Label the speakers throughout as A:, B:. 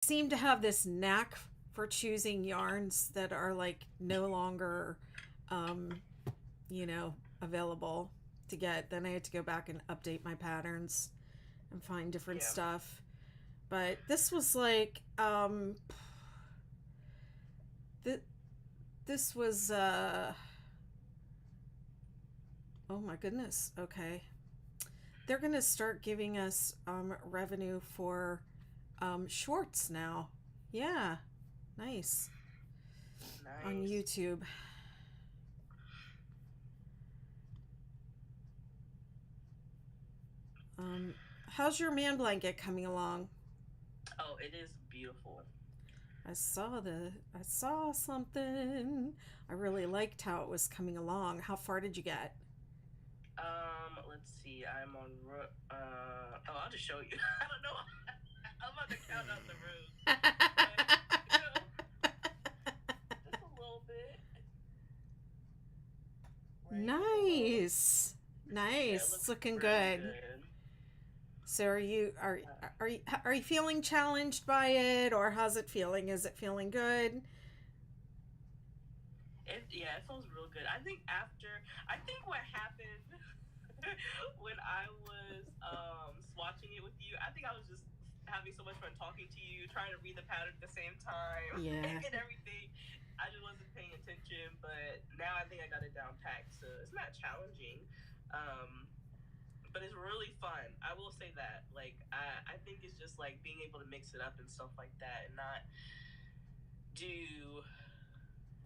A: seem to have this knack for choosing yarns that are like no longer, um, you know, available to get. Then I had to go back and update my patterns and find different
B: Yeah.
A: stuff. But this was like, th- this was, oh my goodness. Okay. They're going to start giving us revenue for shorts now. Yeah. Nice. On
B: Nice.
A: YouTube. Um, how's your man blanket coming along?
B: Oh, it is beautiful.
A: I saw something. I really liked how it was coming along. How far did you get?
B: Let's see. I'm on. Oh, I'll just show you. I don't know. I'm about to count out the rows, but you know, just a little bit. Right below.
A: Nice.
B: Yeah, it
A: Nice. It's
B: looks
A: looking
B: really
A: good.
B: good.
A: So
B: Uh,
A: are you feeling challenged by it, or how's it feeling? Is it feeling good?
B: yeah, it feels real good. I think what happened when I was swatching it with you, I think I was just having so much fun talking to you, trying to read the pattern at the same time
A: Yeah.
B: and everything. I just wasn't paying attention, but now I think I got it down packed, so it's not challenging. Um, but it's really fun. I will say that. Like I think it's just like being able to mix it up and stuff like that and not do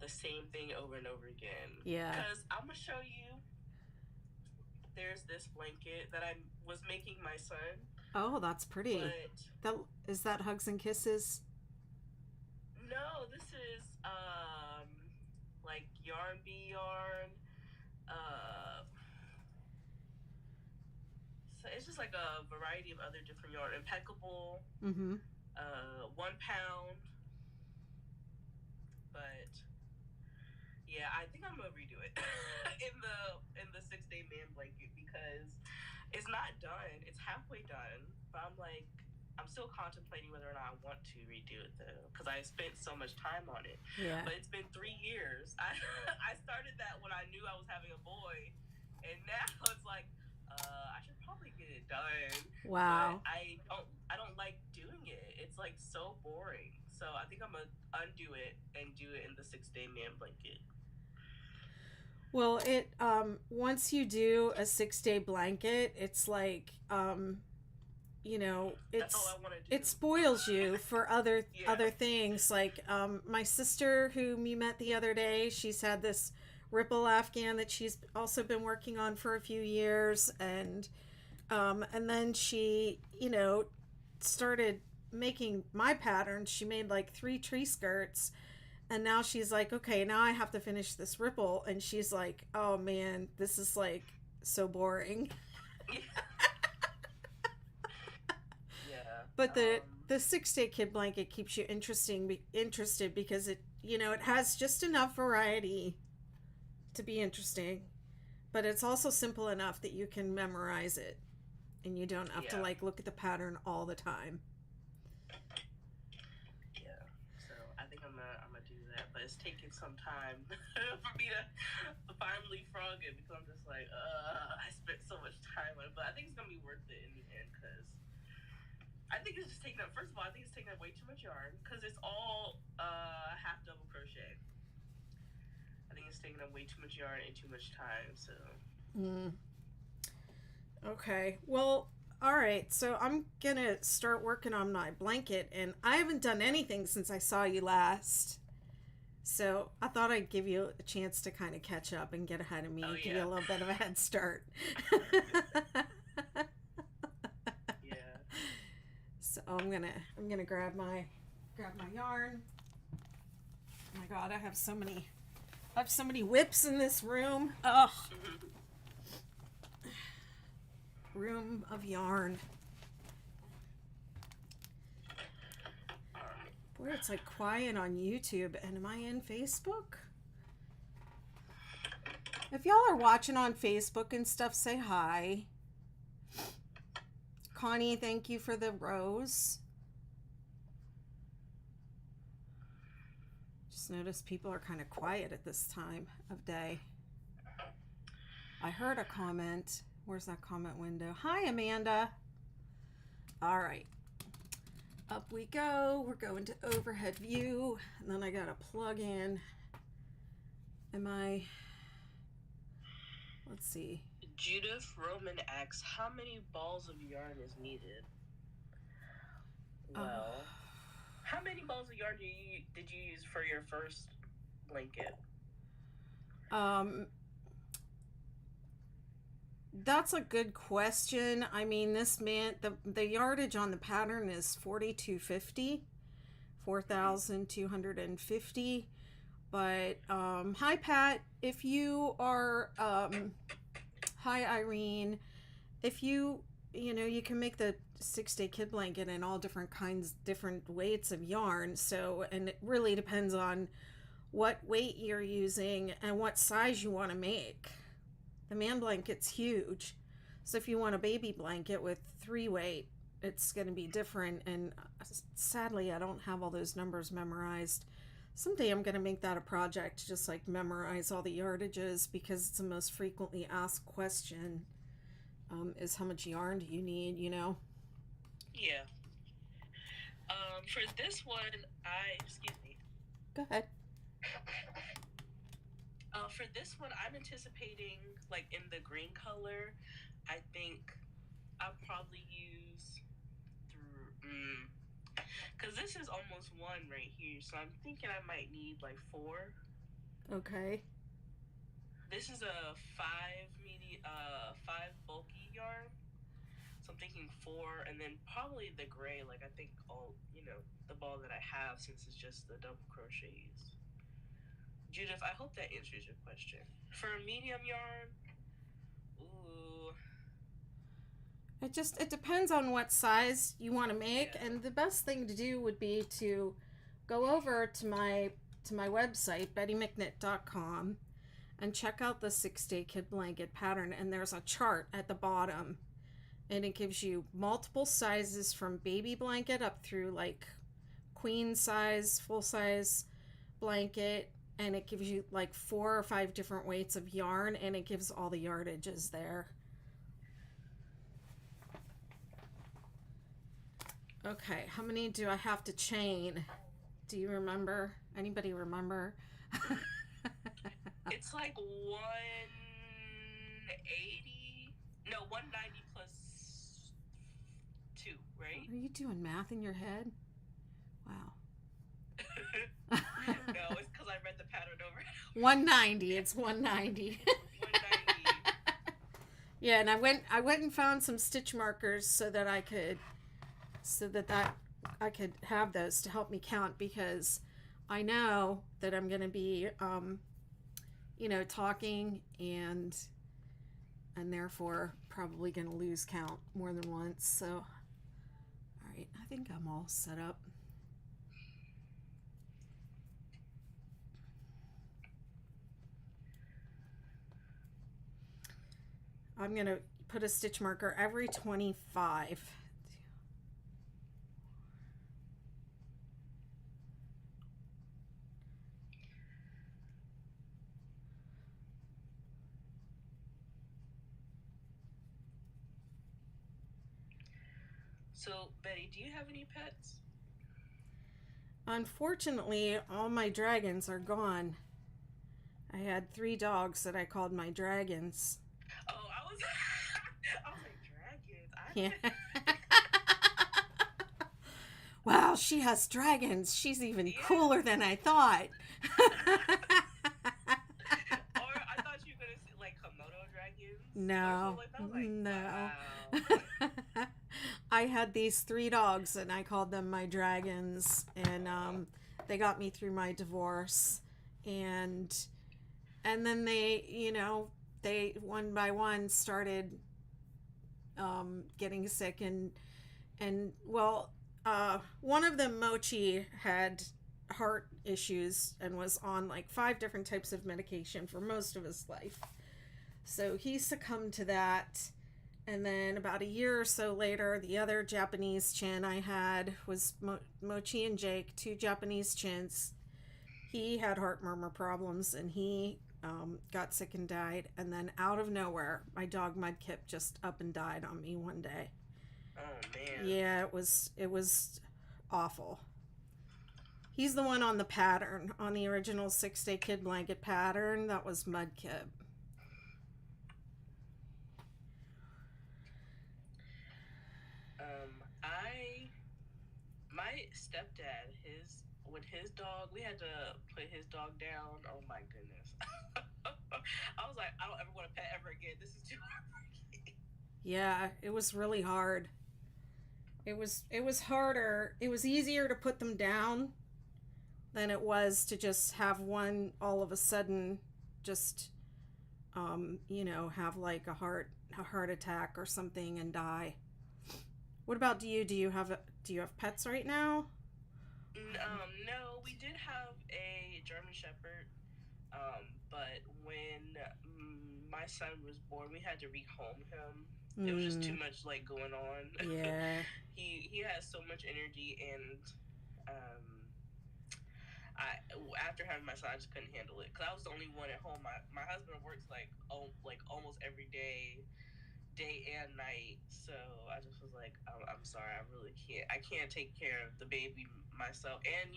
B: the same thing over and over again.
A: Yeah.
B: Cause I'm gonna show you there's this blanket that I was making my son,
A: Oh, that's pretty.
B: but
A: That is that hugs and kisses.
B: no, this is like yarn bee yarn. Uh, so it's just like a variety of other different yarn. Impeccable,
A: Mm-hmm.
B: 1 pound, but yeah, I think I'm gonna redo it in the 6 day man blanket because it's not done. It's halfway done, but I'm like, I'm still contemplating whether or not I want to redo it though, because I spent so much time on it.
A: Yeah.
B: But it's been 3 years. I started that when I knew I was having a boy, and now it's like, I should probably get it done. But
A: Wow.
B: I don't like doing it. It's like so boring. So I think I'm gonna undo it and do it in the 6 day man blanket.
A: Well, it once you do a 6 day blanket, it's like you know,
B: That's all I want to do.
A: it spoils you for
B: Yeah.
A: other things. Like my sister, whom you met the other day, she's had this ripple afghan that she's also been working on for a few years, and then she, you know, started making my patterns. She made like 3 tree skirts, and now she's like, okay, now I have to finish this ripple, and she's like, oh man, this is like so boring.
B: Yeah. Yeah.
A: But the 6 day kid blanket keeps you interested because it, you know, it has just enough variety to be interesting, but it's also simple enough that you can memorize it and you don't have to
B: Yeah.
A: like look at the pattern all the time.
B: Yeah. So I think I'm gonna do that, but it's taking some time for me to finally frog it because I'm just like, I spent so much time on it, but I think it's gonna be worth it in the end because I think it's just taking up. First of all, I think it's taking up way too much yarn because it's all half double crochet. I think it's taking up way too much yarn and too much time. So
A: Mm. Okay. Well, all right. So I'm going to start working on my blanket, and I haven't done anything since I saw you last. So I thought I'd give you a chance to kind of catch up and get ahead of
B: oh
A: me, give you
B: yeah,
A: a little bit of a head start.
B: yeah.
A: So I'm gonna grab my yarn. Oh my god, I have so many whips in this room. Ugh, room of yarn. Boy, it's like quiet on YouTube. And am I in Facebook? If y'all are watching on Facebook and stuff, say hi. Connie, thank you for the rose. Just noticed people are kind of quiet at this time of day. I heard a comment. Where's that comment window? Hi, Amanda. All right. Up we go. We're going to overhead view. And then I got to plug in. Let's see.
B: Judith Roman asks, how many balls of yarn is needed? Well, how many balls of yarn did you use for your first blanket?
A: That's a good question. I mean, the yardage on the pattern is 4,250. But hi Pat, if you are hi Irene, if you can make the 6-day kid blanket in all different weights of yarn. So, and it really depends on what weight you're using and what size you want to make. The Man Blanket's huge. So if you want a baby blanket with 3 weight, it's going to be different. And sadly, I don't have all those numbers memorized. Someday I'm going to make that a project, just like memorize all the yardages, because it's the most frequently asked question, is how much yarn do you need,
B: Yeah. For this one, excuse me.
A: Go ahead.
B: For this one, I'm anticipating, like, in the green color, I think I'll probably use because this is almost 1 right here, so I'm thinking I might need like 4.
A: Okay.
B: This is a 5 bulky yarn, so I'm thinking 4, and then probably the gray, like I think the ball that I have, since it's just the double crochets. Judith, I hope that answers your question. For a medium yarn,
A: it depends on what size you want to make, and the best thing to do would be to go over to my website, bettymcknit.com, and check out the 6-day kid blanket pattern, and there's a chart at the bottom, and it gives you multiple sizes from baby blanket up through like queen size, full size blanket, and it gives you like 4 or 5 different weights of yarn, and it gives all the yardages there. Okay, how many do I have to chain? Do you remember? Anybody remember?
B: It's like 180. No, 190 plus 2, right?
A: Are you doing math in your head? Wow.
B: No, it's because I read the pattern over.
A: 190. It's 190.
B: 190.
A: Yeah, and I went and found some stitch markers so that I could have those to help me count, because I know that I'm going to be talking and therefore probably going to lose count more than once. So all right, I think I'm all set up. I'm going to put a stitch marker every 25.
B: So, Betty, do you have any pets?
A: Unfortunately, all my dragons are gone. I had 3 dogs that I called my dragons.
B: Oh, I was like, dragons?
A: Yeah. Wow, she has dragons. She's even cooler than I thought.
B: Or I thought you were going to say, like, Komodo dragons?
A: No.
B: Like,
A: no.
B: Wow.
A: I had these 3 dogs, and I called them my dragons, and they got me through my divorce, and then they one by one started getting sick, and one of them, Mochi, had heart issues and was on like 5 different types of medication for most of his life, so he succumbed to that. And then about a year or so later, the other Japanese chin I had was Mochi and Jake, 2 Japanese chins. He had heart murmur problems, and he got sick and died. And then out of nowhere, my dog Mudkip just up and died on me one day.
B: Oh man.
A: Yeah, it was awful. He's the one on the pattern, on the original 6-day kid blanket pattern. That was Mudkip.
B: I my stepdad, his when his dog, we had to put his dog down. Oh my goodness. I was like, I don't ever want to pet ever again. This is too hard.
A: Yeah, it was really hard. It was harder. It was easier to put them down than it was to just have one all of a sudden just have like a heart attack or something and die. What about you? Do you have pets right now?
B: No, we did have a German Shepherd, but when my son was born, we had to rehome him. It was just too
A: Mm,
B: much like going on.
A: yeah.
B: He has so much energy, and um, I after having my son, I just couldn't handle it because I was the only one at home. My husband works like almost every day, day and night. So I just was like, I'm sorry, I really can't. I can't take care of the baby myself. And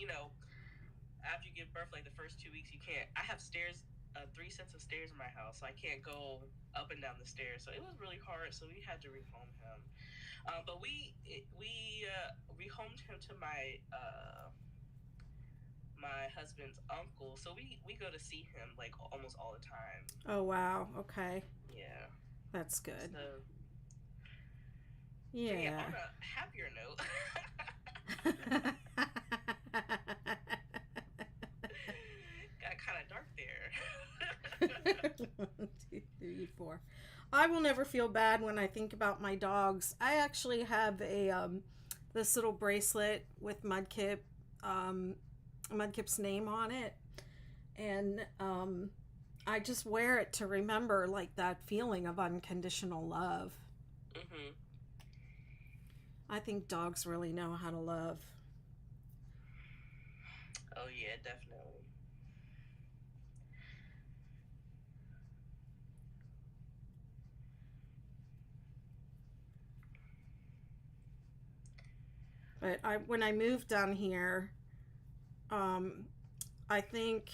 B: after you give birth, like the first 2 weeks, you can't. I have stairs, 3 sets of stairs in my house, so I can't go up and down the stairs. So it was really hard. So we had to rehome him. But we rehomed him to my husband's uncle. So we go to see him like almost all the time.
A: Oh wow. Okay.
B: Yeah.
A: That's good.
B: So but yeah,
A: Yeah.
B: on a happier note, got kind of dark there.
A: 1, 2, 3, 4. I will never feel bad when I think about my dogs. I actually have this little bracelet with Mudkip's name on it, and I just wear it to remember like that feeling of unconditional love.
B: Mhm.
A: I think dogs really know how to love.
B: Oh yeah, definitely.
A: But when I moved down here, um, I think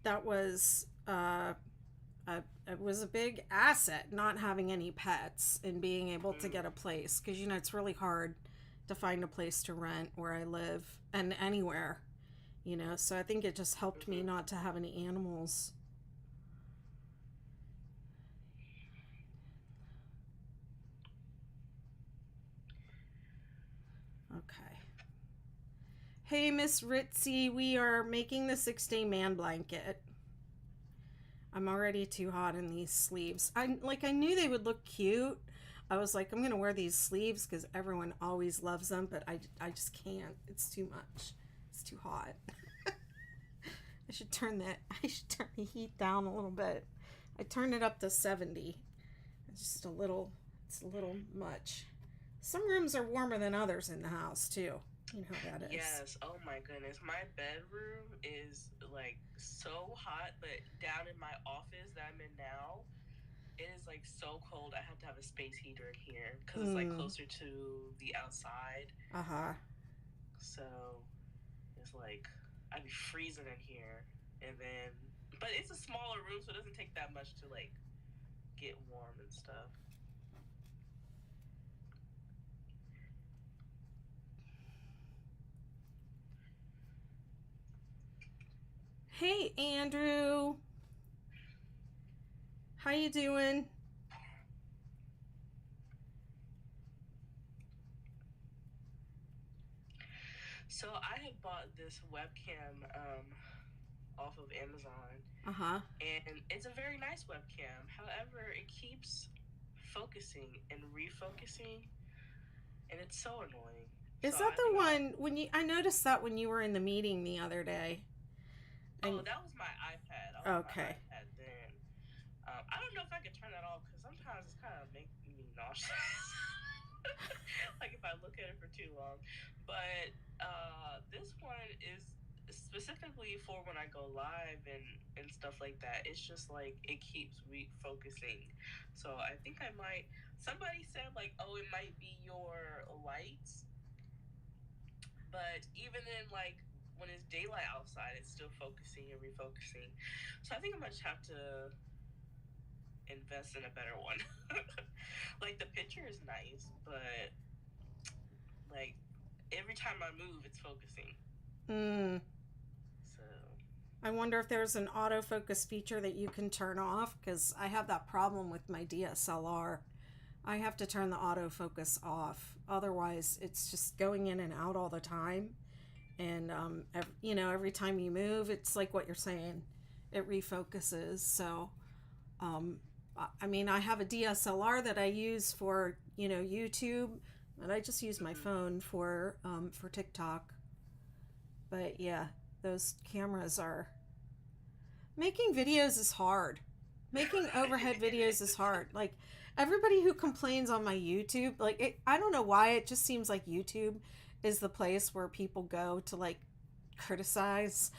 A: that was it was a big asset not having any pets and being able to get a place, because it's really hard to find a place to rent where I live and anywhere. So I think it just helped me
B: Mhm.
A: not to have any animals. Okay. Hey, Miss Ritzy, we are making the 6-day man blanket. I'm already too hot in these sleeves. I knew they would look cute. I was like, I'm gonna wear these sleeves because everyone always loves them, but I just can't. It's too much. It's too hot. I should turn the heat down a little bit. I turned it up to 70. It's just a little. It's a little much. Some rooms are warmer than others in the house too. You know how that is.
B: Yes. Oh my goodness, my bedroom is like so hot, but down in my office that I'm in now, it is like so cold. I have to have a space heater in here because it's like
A: Hmm.
B: closer to the outside.
A: Uh huh.
B: So it's like I'd be freezing in here, and then but it's a smaller room, so it doesn't take that much to like get warm and stuff.
A: Hey, Andrew. How you doing?
B: So I had bought this webcam off of Amazon,
A: Uh huh.
B: and it's a very nice webcam. However, it keeps focusing and refocusing, and it's so annoying. So
A: Is that
B: I
A: the
B: think
A: one when you? I noticed that when you were in the meeting the other day.
B: oh,
A: And
B: that was my iPad. I was on my
A: okay.
B: iPad then. I don't know if I could turn that off because sometimes it's kind of making me nauseous. Like if I look at it for too long. But this one is specifically for when I go live and stuff like that, it's just like it keeps refocusing. So I think I might. Somebody said like, oh, it might be your lights, but even then, like when it's daylight outside, it's still focusing and refocusing. So I think I might just have to invest in a better one. Like the picture is nice, but like every time I move, it's focusing.
A: Mm.
B: So
A: I wonder if there's an autofocus feature that you can turn off, because I have that problem with my DSLR. I have to turn the autofocus off. Otherwise, it's just going in and out all the time. And, every time you move, it's like what you're saying, it refocuses. So, I mean, I have a DSLR that I use for, YouTube, and I just use my phone for TikTok. But yeah, those cameras are making videos is hard. Making overhead videos is hard. Like everybody who complains on my YouTube, I don't know why it just seems like YouTube is the place where people go to like criticize.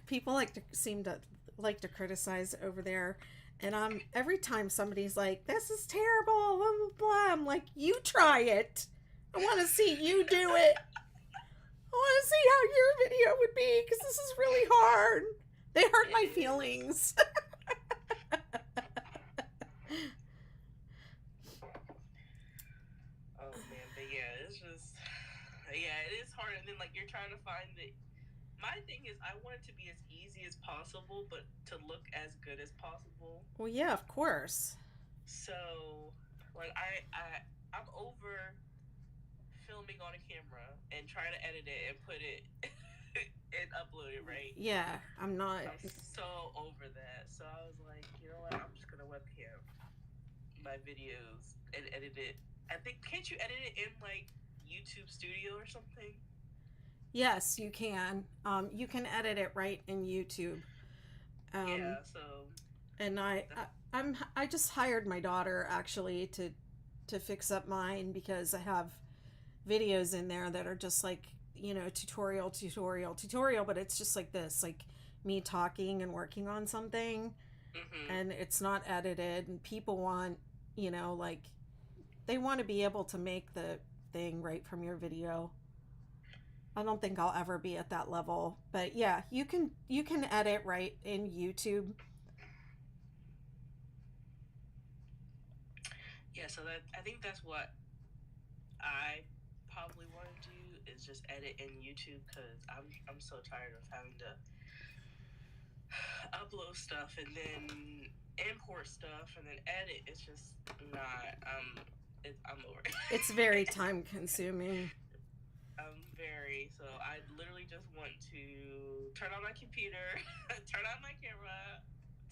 A: People seem to like to criticize over there. And every time somebody's like, "This is terrible," blah blah blah, I'm like, "You try it. I want to see you do it. I want to see how your video would be, because this is really hard. They hurt my feelings."
B: Oh man, but yeah, it's just it is hard. And then like you're trying to find the. My thing is, I want it to be as easy as possible, but to look as good as possible.
A: Well, yeah, of course.
B: So, like I'm over filming on a camera and trying to edit it and put it and upload it, right?
A: Yeah, I'm not.
B: I'm so over that. So I was like, you know what? I'm just gonna webcam my videos and edit it. I think can't you edit it in like YouTube Studio or something?
A: Yes, you can. You can edit it right in YouTube.
B: Yeah. So.
A: And I just hired my daughter actually to fix up mine, because I have videos in there that are just like, tutorial, but it's just like this, like me talking and working on something, and it's not edited, and people want, like they want to be able to make the thing right from your video. I don't think I'll ever be at that level, but yeah, you can edit right in YouTube.
B: Yeah, so that I think that's what I probably want to do, is just edit in YouTube, because I'm so tired of having to upload stuff and then import stuff and then edit. It's just not. I'm over it.
A: It's very time consuming.
B: So I literally just want to turn on my computer, turn on my camera,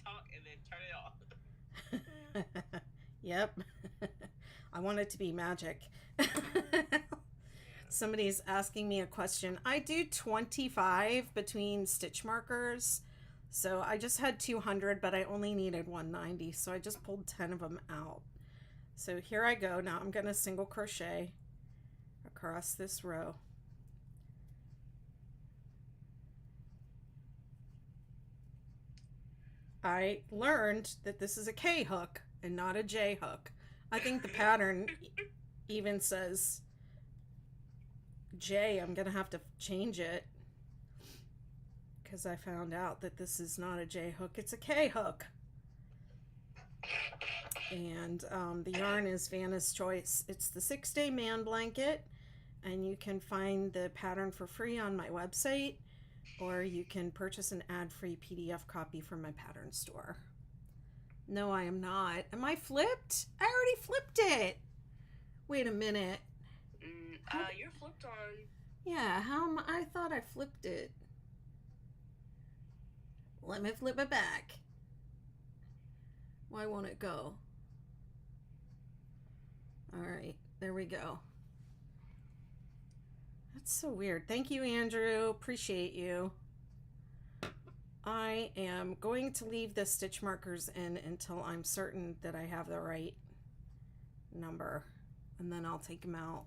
B: talk, and then turn it off.
A: Yep. I want it to be magic. Somebody's asking me a question. I do 25 between stitch markers. So I just had 200, but I only needed 190. So I just pulled 10 of them out. So here I go. Now I'm going to single crochet across this row. I learned that this is a K hook and not a J hook. I think the pattern even says J. I'm going to have to change it, because I found out that this is not a J hook, it's a K hook. And the yarn is Vanna's Choice. It's the 6-day Man Blanket, and you can find the pattern for free on my website, or you can purchase an ad-free PDF copy from my pattern store. No, I am not. Am I flipped? I already flipped it. Wait a minute.
B: You're flipped on.
A: Yeah, I thought I flipped it. Let me flip it back. Why won't it go? All right, there we go. That's so weird. Thank you, Andrew. Appreciate you. I am going to leave the stitch markers in until I'm certain that I have the right number, and then I'll take them out.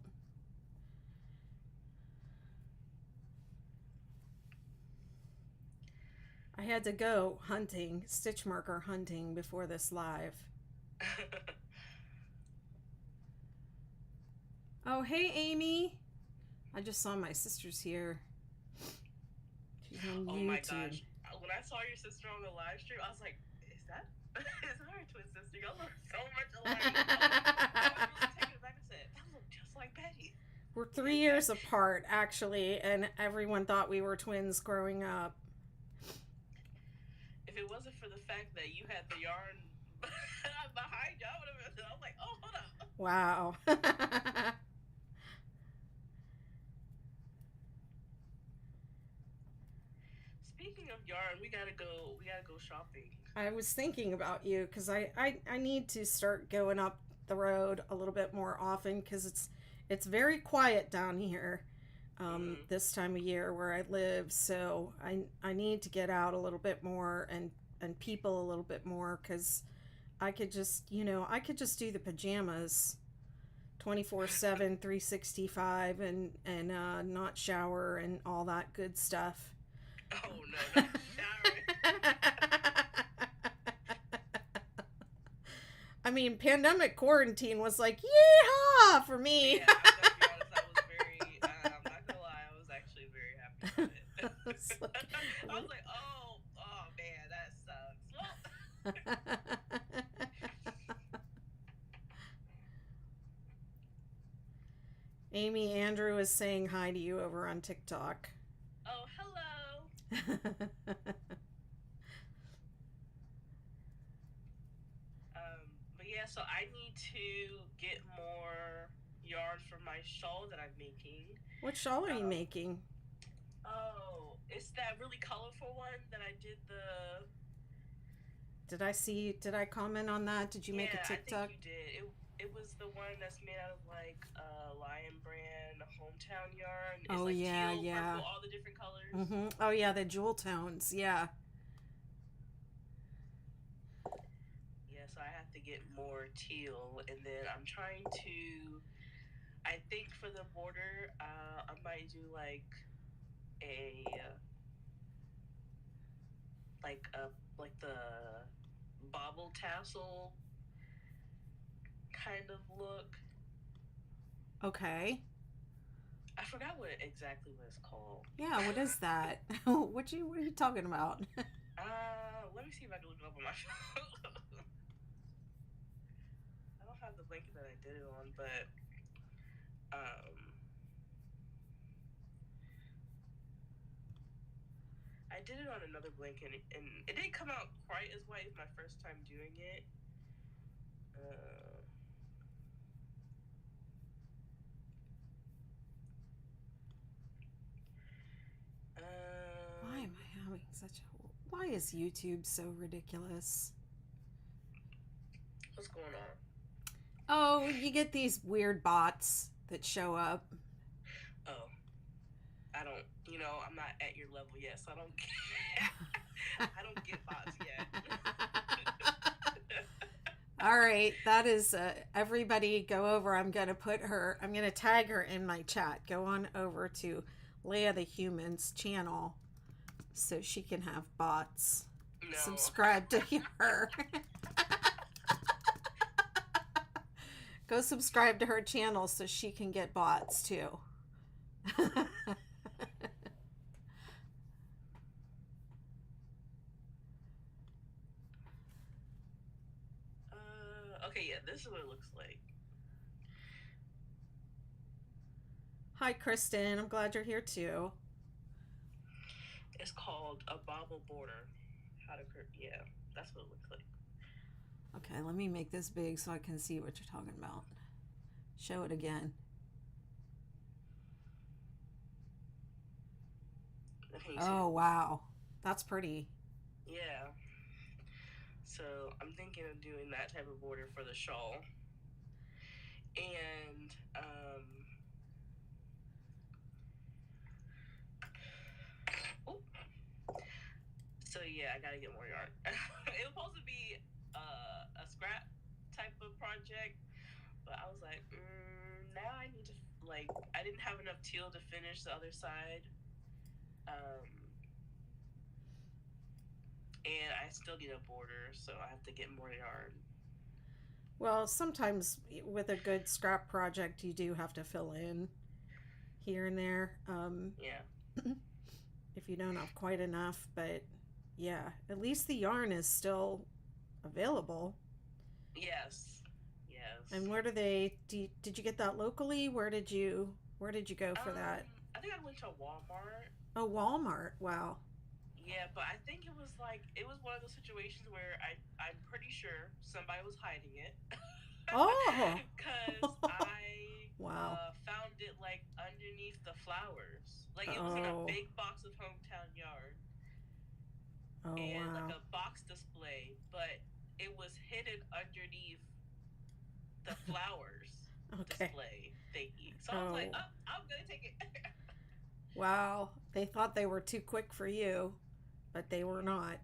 A: I had to go hunting, stitch marker hunting before this live. Oh, hey, Amy. I just saw my sister's here. She's on
B: Oh my
A: YouTube.
B: gosh. When I saw your sister on the live stream, I was like, is that her twin sister? Y'all look so much alike. I was really taken aback and said, that look just like Betty.
A: We're 3 years apart, actually, and everyone thought we were twins growing up.
B: If it wasn't for the fact that you had the yarn behind you, I would have been, I was like, oh, hold up.
A: Wow.
B: Speaking of yarn, we gotta go shopping.
A: I was thinking about you because I need to start going up the road a little bit more often because it's very quiet down here this time of year where I live. So I need to get out a little bit more and people a little bit more because I could just do the pajamas 24/7, 365 and not shower and all that good stuff.
B: Oh no, not showering.
A: I mean, pandemic quarantine was like, yeehaw for me.
B: Yeah, I'm gonna be honest, I was very, I'm not gonna lie, I was actually very happy with it. I was like, oh man, that sucks. Well.
A: Amy, Andrew is saying hi to you over on TikTok.
B: Oh, hello. But yeah, so I need to get more yarn for my shawl that I'm making.
A: What shawl are you making?
B: Oh, it's that really colorful one that I did the...
A: Did I comment on that? Did you make a TikTok?
B: I think you did. It was the one that's made out of like Lion Brand hometown yarn. It's like teal, purple, all the different colors.
A: Mm-hmm. Oh yeah, the jewel tones. Yeah.
B: Yeah, so I have to get more teal, and then I'm trying to. I think for the border, I might do like the bobble tassel kind of look.
A: Okay.
B: I forgot exactly what it's called.
A: Yeah, what is that? What are you talking about?
B: Let me see if I can look it up on my phone. I don't have the blanket that I did it on, but I did it on another blanket, and it didn't come out quite as white as my first time doing it.
A: Why am I having such a... Why is YouTube so ridiculous?
B: What's going on?
A: Oh, you get these weird bots that show up.
B: Oh. I don't, I'm not at your level yet, so I don't get bots yet.
A: All right, that is everybody go over. I'm going to tag her in my chat. Go on over to Leah the Human's channel so she can have bots.
B: No.
A: Subscribe to her. Go subscribe to her channel so she can get bots too.
B: Okay, yeah, this is what it looks like.
A: Hi, Kristen. I'm glad you're here too.
B: It's called a bobble border. Yeah, that's what it looks like.
A: Okay, let me make this big so I can see what you're talking about. Show it again. Oh, wow. That's pretty.
B: Yeah. So I'm thinking of doing that type of border for the shawl. And so yeah, I gotta get more yarn. It was supposed to be a scrap type of project, but I was like, now I need to, I didn't have enough teal to finish the other side. and I still need a border, so I have to get more yarn.
A: Well, sometimes with a good scrap project, you do have to fill in here and there,
B: Yeah.
A: if you don't have quite enough. But yeah, at least the yarn is still available.
B: Yes. Yes.
A: And where do did you get that locally? Where did you go for that?
B: I think I went to Walmart.
A: Oh, Walmart. Wow.
B: Yeah, but I think it was one of those situations where I'm pretty sure somebody was hiding it.
A: Oh.
B: Cause I
A: Wow.
B: found it like underneath the flowers. Like it was in a
A: Oh.
B: big box of hometown yarn
A: Oh,
B: and like
A: wow.
B: a box display, but it was hidden underneath the flowers
A: Okay.
B: display thingy. So I was like,
A: Oh.
B: oh, I'm gonna take it.
A: Wow. They thought they were too quick for you, but they were not.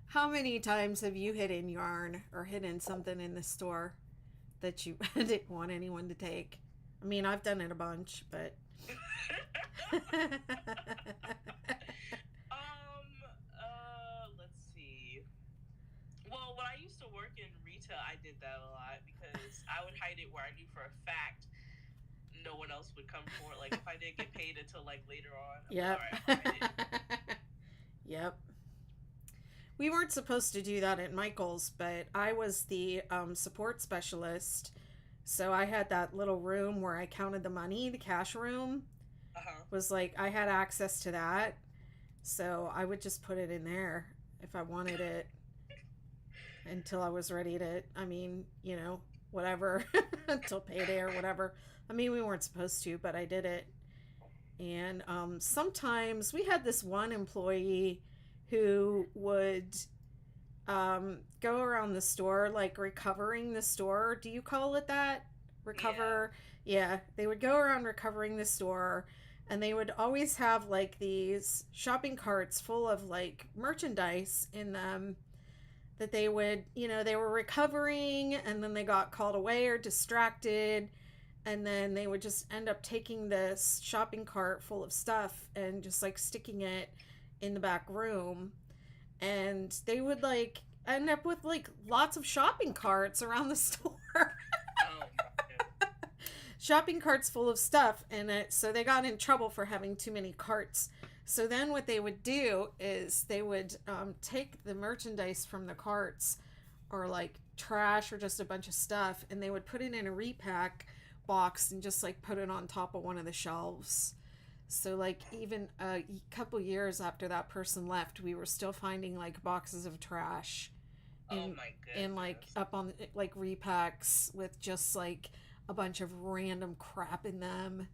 A: How many times have you hidden yarn or hidden something in the store that you didn't want anyone to take? I mean, I've done it a bunch, but
B: Let's see. Well, when I used to work in retail, I did that a lot because I would hide it where I knew for a fact no one else would come for it. Like if I didn't get paid until like later on, I'm like, all
A: yep.
B: right, I'm gonna hide it.
A: Yep. We weren't supposed to do that at Michael's, but I was the support specialist. So I had that little room where I counted the money, the cash room
B: Uh huh.
A: was like, I had access to that. So I would just put it in there if I wanted it until I was ready to, I mean, whatever, until payday or whatever. I mean, we weren't supposed to, but I did it. And sometimes we had this one employee who would go around the store, like recovering the store. Do you call it that?
B: Yeah.
A: Recover? Yeah, they would go around recovering the store, and they would always have like these shopping carts full of like merchandise in them that they would, they were recovering and then they got called away or distracted. And then they would just end up taking this shopping cart full of stuff and just like sticking it in the back room. And they would like end up with like lots of shopping carts around the store.
B: Oh my goodness.
A: Shopping carts full of stuff. And so they got in trouble for having too many carts. So then what they would do is they would take the merchandise from the carts or like trash or just a bunch of stuff, and they would put it in a repack box and just like put it on top of one of the shelves. So like even a couple years after that person left, we were still finding like boxes of trash
B: Oh
A: in
B: my
A: in like
B: goodness.
A: up on like repacks with just like a bunch of random crap in them,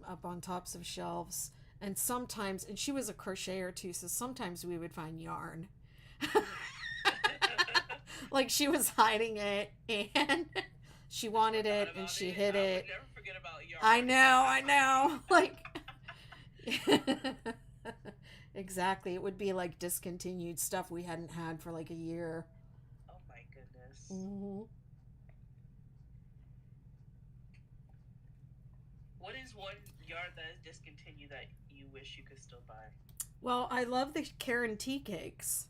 A: up on tops of shelves. And sometimes, and she was a crocheter too, so sometimes we would find yarn. Like she was hiding it and she
B: I
A: wanted
B: forgot
A: it and
B: about
A: she
B: it.
A: hid
B: I would
A: it.
B: never forget about
A: I
B: yarn.
A: know, I know. Like exactly. It would be like discontinued stuff we hadn't had for like a year.
B: Oh my goodness.
A: Hmm.
B: What is one yarn that is discontinued that you wish you could still buy?
A: Well, I love the Karen tea cakes.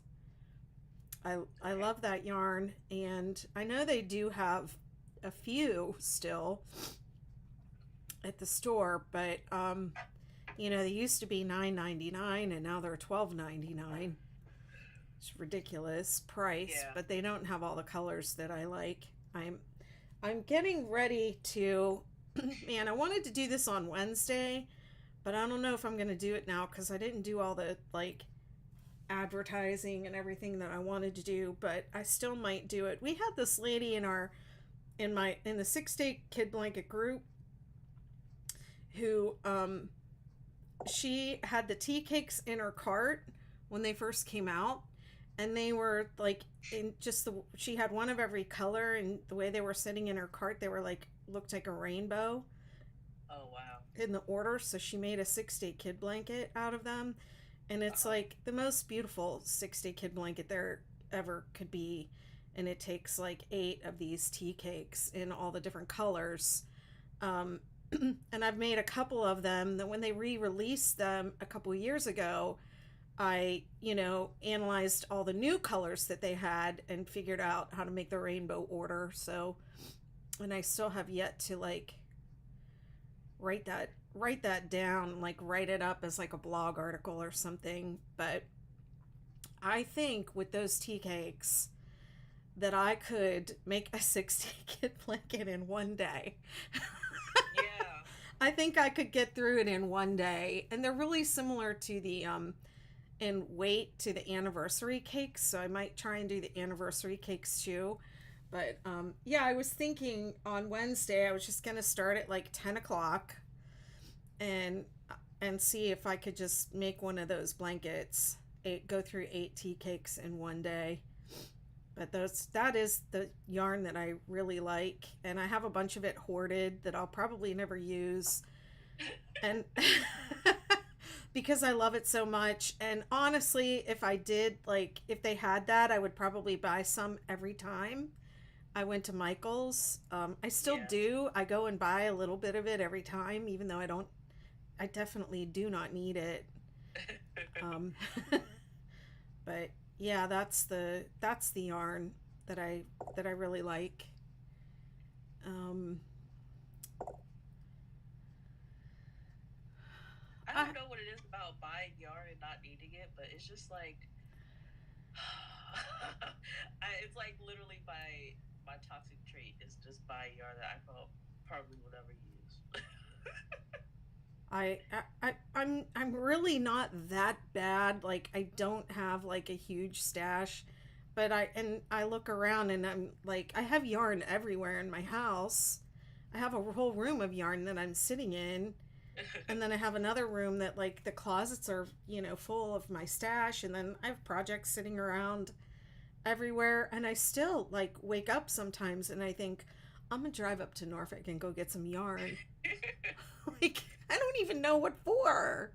A: I
B: Okay.
A: love that yarn, and I know they do have a few still at the store, but they used to be $9.99 and now they're $12.99. It's ridiculous price,
B: Yeah.
A: but they don't have all the colors that I like. I'm getting ready to man, I wanted to do this on Wednesday, but I don't know if I'm going to do it now cuz I didn't do all the like advertising and everything that I wanted to do, but I still might do it. We had this lady in the 6-day kid blanket group who she had the tea cakes in her cart when they first came out, and they were like in just the she had one of every color, and the way they were sitting in her cart they were like looked like a rainbow
B: Oh wow.
A: in the order. So she made a 6-day kid blanket out of them, and
B: Uh
A: it's
B: huh.
A: like the most beautiful 6-day kid blanket there ever could be. And it takes like 8 of these tea cakes in all the different colors. um, and I've made a couple of them that when they re-released them a couple years ago, I, analyzed all the new colors that they had and figured out how to make the rainbow order. So, and I still have yet to like write that down, like write it up as like a blog article or something. But I think with those tea cakes that I could make a 60 kit blanket in one day.
B: Yeah.
A: I think I could get through it in one day. And they're really similar to the in weight to the anniversary cakes, so I might try and do the anniversary cakes too. But yeah, I was thinking on Wednesday I was just gonna start at like 10 o'clock and see if I could just make one of those blankets. Go through 8 tea cakes in one day. But that is the yarn that I really like, and I have a bunch of it hoarded that I'll probably never use, and because I love it so much. And honestly, if I did, like, if they had that, I would probably buy some every time I went to Michael's. I still
B: Yeah.
A: do. I go and buy a little bit of it every time, even though I definitely do not need it. Um, but yeah, that's the yarn that I really like. Um,
B: I
A: I,
B: don't know what it is about buying yarn and not needing it, but it's just like it's like literally my toxic trait is just buying yarn that I probably will never use.
A: I'm really not that bad. Like I don't have like a huge stash, but I look around and I'm like I have yarn everywhere in my house. I have a whole room of yarn that I'm sitting in, and then I have another room that like the closets are, full of my stash, and then I have projects sitting around everywhere, and I still like wake up sometimes and I think I'm gonna drive up to Norfolk and go get some yarn. Like I don't even know what for.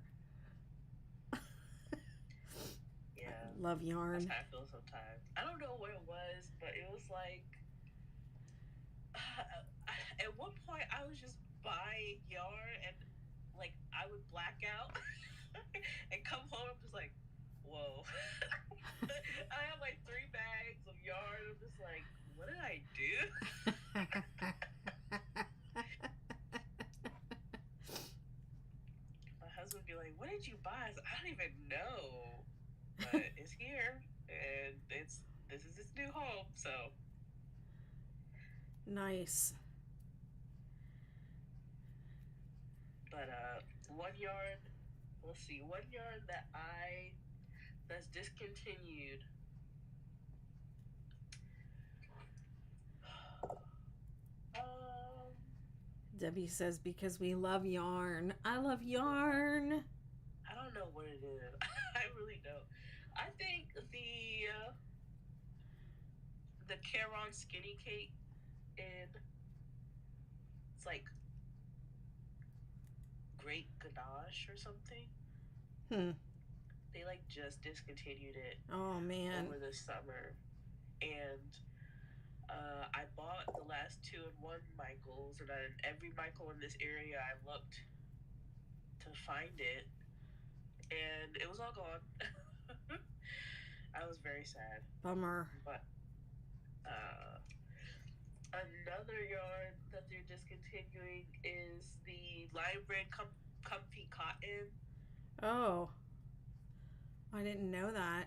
B: Yeah,
A: Love
B: that's
A: yarn.
B: how I feel sometimes. I don't know what it was, but it was like at one point I was just buying yarn and like I would black out and come home. I'm just like, whoa. I have like 3 bags of yarn. I'm just like, what did I do? My husband would be like, what did you buy? I, was like, I don't even know, but it's here and this is its new home. So,
A: Nice.
B: but one yarn. Let's see, one yarn that's discontinued. Um,
A: Debbie says because we love yarn. I love yarn.
B: I don't know what it is. I really don't. I think the Caron skinny cake in it's like Great Ganache or something.
A: Hmm.
B: They like just discontinued it
A: Oh man.
B: over the summer, and I bought the last two in one Michaels, and then every Michael in this area I looked to find it, and it was all gone. I was very sad,
A: Bummer.
B: but uh, another yarn that they're discontinuing is the Lion Brand Comfy Cotton.
A: Oh, I didn't know that.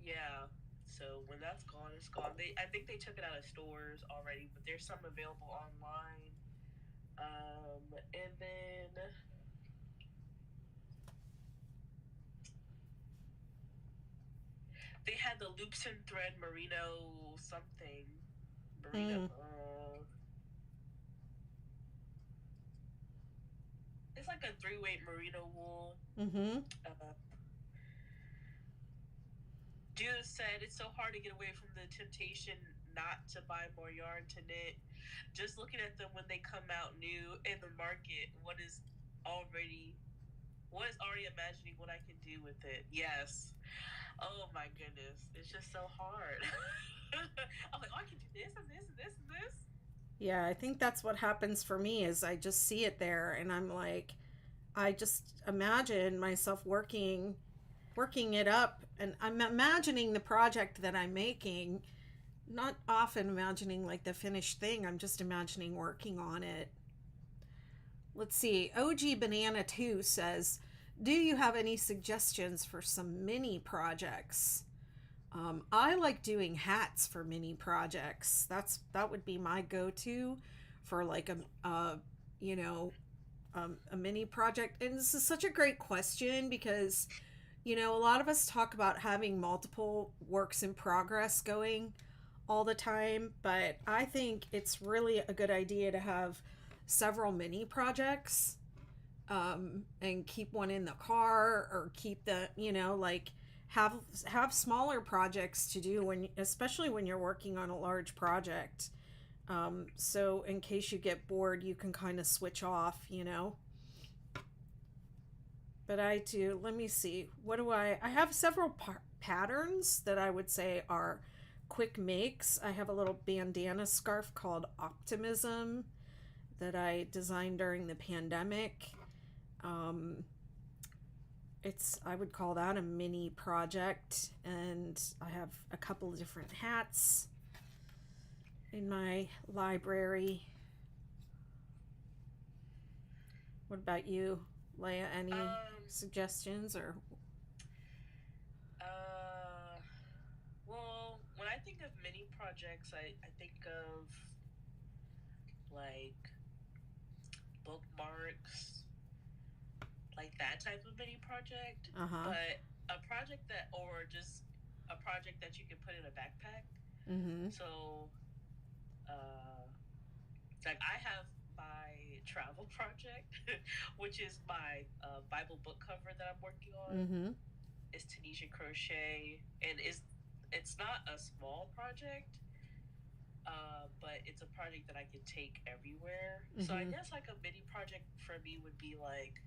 B: Yeah. So when that's gone, it's gone. I think they took it out of stores already, but there's some available online. And then they had the loops and thread merino something. Merino.
A: Mm.
B: It's like a 3-weight merino wool.
A: Mm-hmm.
B: Uh, Judith said it's so hard to get away from the temptation not to buy more yarn to knit. Just looking at them when they come out new in the market, already what is already imagining what I can do with it. Yes. Oh my goodness. It's just so hard. I'm like, oh, I can do this and this and this and this.
A: Yeah, I think that's what happens for me is I just see it there and I'm like, I just imagine myself working it up, and I'm imagining the project that I'm making, not often imagining like the finished thing. I'm just imagining working on it. Let's see. OG Banana 2 says, "Do you have any suggestions for some mini projects?" I like doing hats for mini projects. That would be my go-to for like you know a mini project. And this is such a great question because a lot of us talk about having multiple works in progress going all the time, but I think it's really a good idea to have several mini projects, and keep one in the car, or keep the like have smaller projects to do when, especially when you're working on a large project, so in case you get bored you can kind of switch off. But I do, let me see, what do I have several patterns that I would say are quick makes. I have a little bandana scarf called Optimism that I designed during the pandemic. I would call that a mini project, and I have a couple of different hats in my library. What about you, Leia? Any suggestions or?
B: Well, when I think of mini projects, I think of like bookmarks, like that type of mini project.
A: Uh-huh.
B: But a project that, or just a project that you can put in a backpack.
A: Mm-hmm.
B: So, like I have my travel project, which is my Bible book cover that I'm working on.
A: Mm-hmm.
B: Is Tunisian crochet, and it's not a small project, but it's a project that I can take everywhere.
A: Mm-hmm.
B: So I guess like a mini project for me would be like,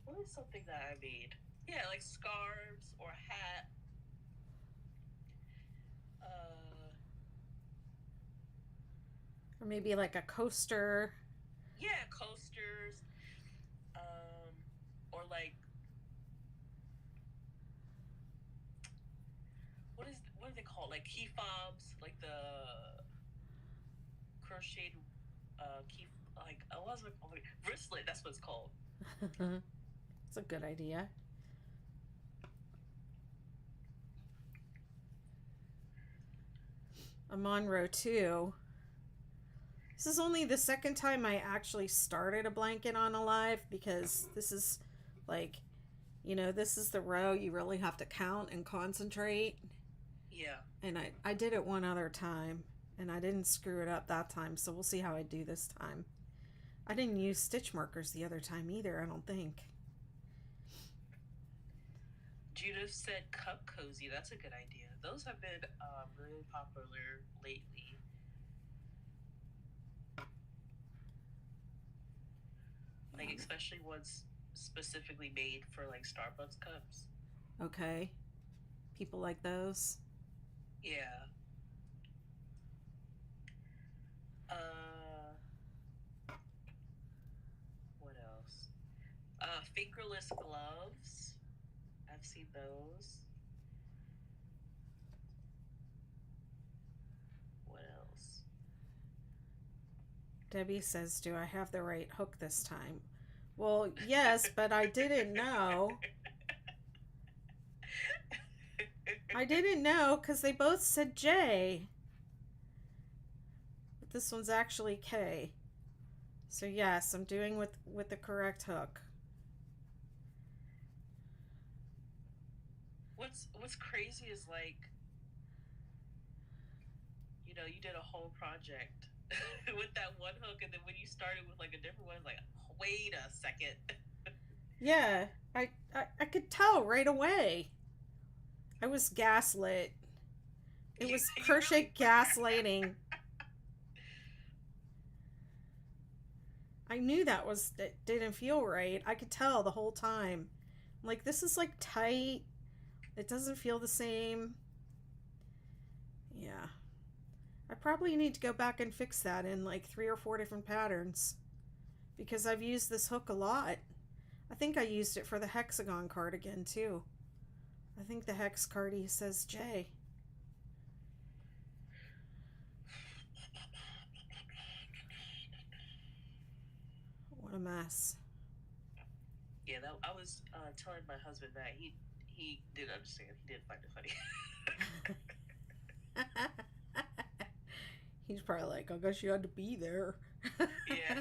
B: what is something that I made? Yeah, like scarves or hat.
A: Or maybe like a coaster.
B: Yeah, coasters. Or like, what are they called? Like key fobs, like the crocheted key, like I was like, oh, wristlet. That's what it's called.
A: It's a good idea. I'm on row 2. This is only the second time I actually started a blanket on Alive, because this is like, this is the row you really have to count and concentrate.
B: Yeah.
A: And I did it one other time, and I didn't screw it up that time, so we'll see how I do this time. I didn't use stitch markers the other time either, I don't think.
B: Judith said cup cozy. That's a good idea. Those have been really popular lately. Like especially ones specifically made for like Starbucks cups.
A: Okay. People like those?
B: Yeah. What else? Fingerless gloves. I've seen those. What else?
A: Debbie says, "Do I have the right hook this time?" Well, yes, but I didn't know. I didn't know because they both said J. But this one's actually K. So yes, I'm doing with the correct hook.
B: What's crazy is like, you did a whole project with that one hook, and then when you started with like a different one, it's like, wait a second.
A: Yeah, I could tell right away. I was gaslit. It was crochet gaslighting. I knew that didn't feel right. I could tell the whole time. Like, this is like tight. It doesn't feel the same. Yeah. I probably need to go back and fix that in like 3 or 4 different patterns, because I've used this hook a lot. I think I used it for the hexagon cardigan too. I think the hex cardie says J. What a mess.
B: Yeah, I was telling my husband that he didn't understand. He didn't find it funny.
A: He's probably like, I guess you had to be there.
B: Yeah.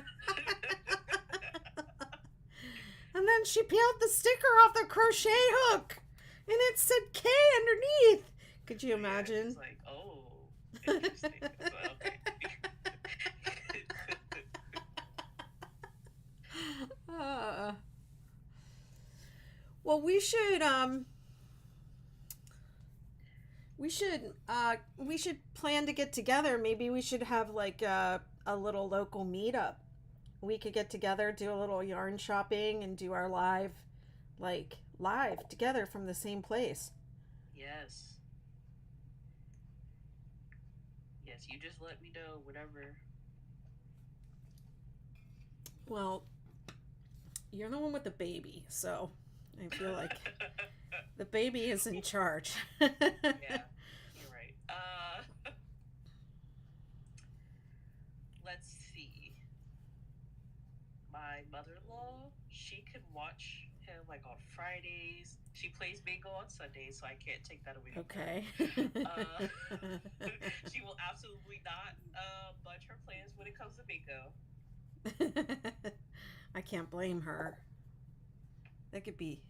A: And then she peeled the sticker off the crochet hook, and it said K underneath. Could you imagine?
B: Yeah, he's like, oh, interesting. So, okay.
A: Well, we should plan to get together. Maybe we should have like a little local meetup. We could get together, do a little yarn shopping, and do our live together from the same place.
B: Yes. Yes, you just let me know whenever.
A: Well, you're the one with the baby, so I feel like the baby is in charge.
B: Yeah, you're right. Let's see. My mother-in-law, she can watch him like on Fridays. She plays bingo on Sundays, so I can't take that away from
A: Okay.
B: her. She will absolutely not budge her plans when it comes to bingo.
A: I can't blame her. That could be.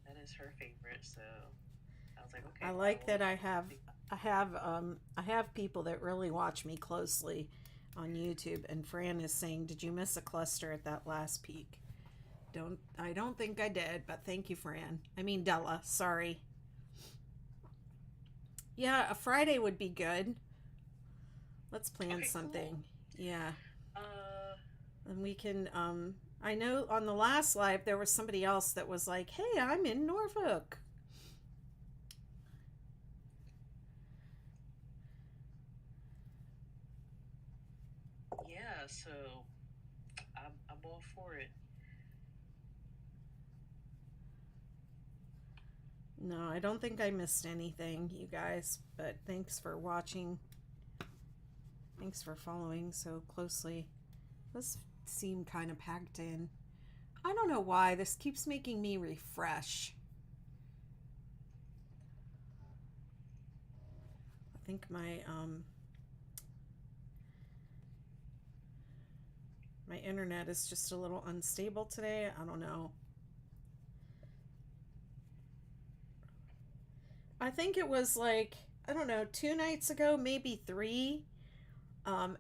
B: That is her favorite, so I was like, okay.
A: I like that I have people that really watch me closely on YouTube, and Fran is saying, "Did you miss a cluster at that last peak?" I don't think I did, but thank you, Fran. I mean Della, sorry. Yeah, a Friday would be good. Let's plan something. Cool. Yeah. And we can I know on the last live there was somebody else that was like, "Hey, I'm in Norfolk."
B: Yeah, so I'm all for it.
A: No, I don't think I missed anything, you guys, but thanks for watching. Thanks for following so closely. This seemed kind of packed in. I don't know why. This keeps making me refresh. I think my internet is just a little unstable today. I don't know. I think it was like, I don't know, 2 nights ago, maybe 3.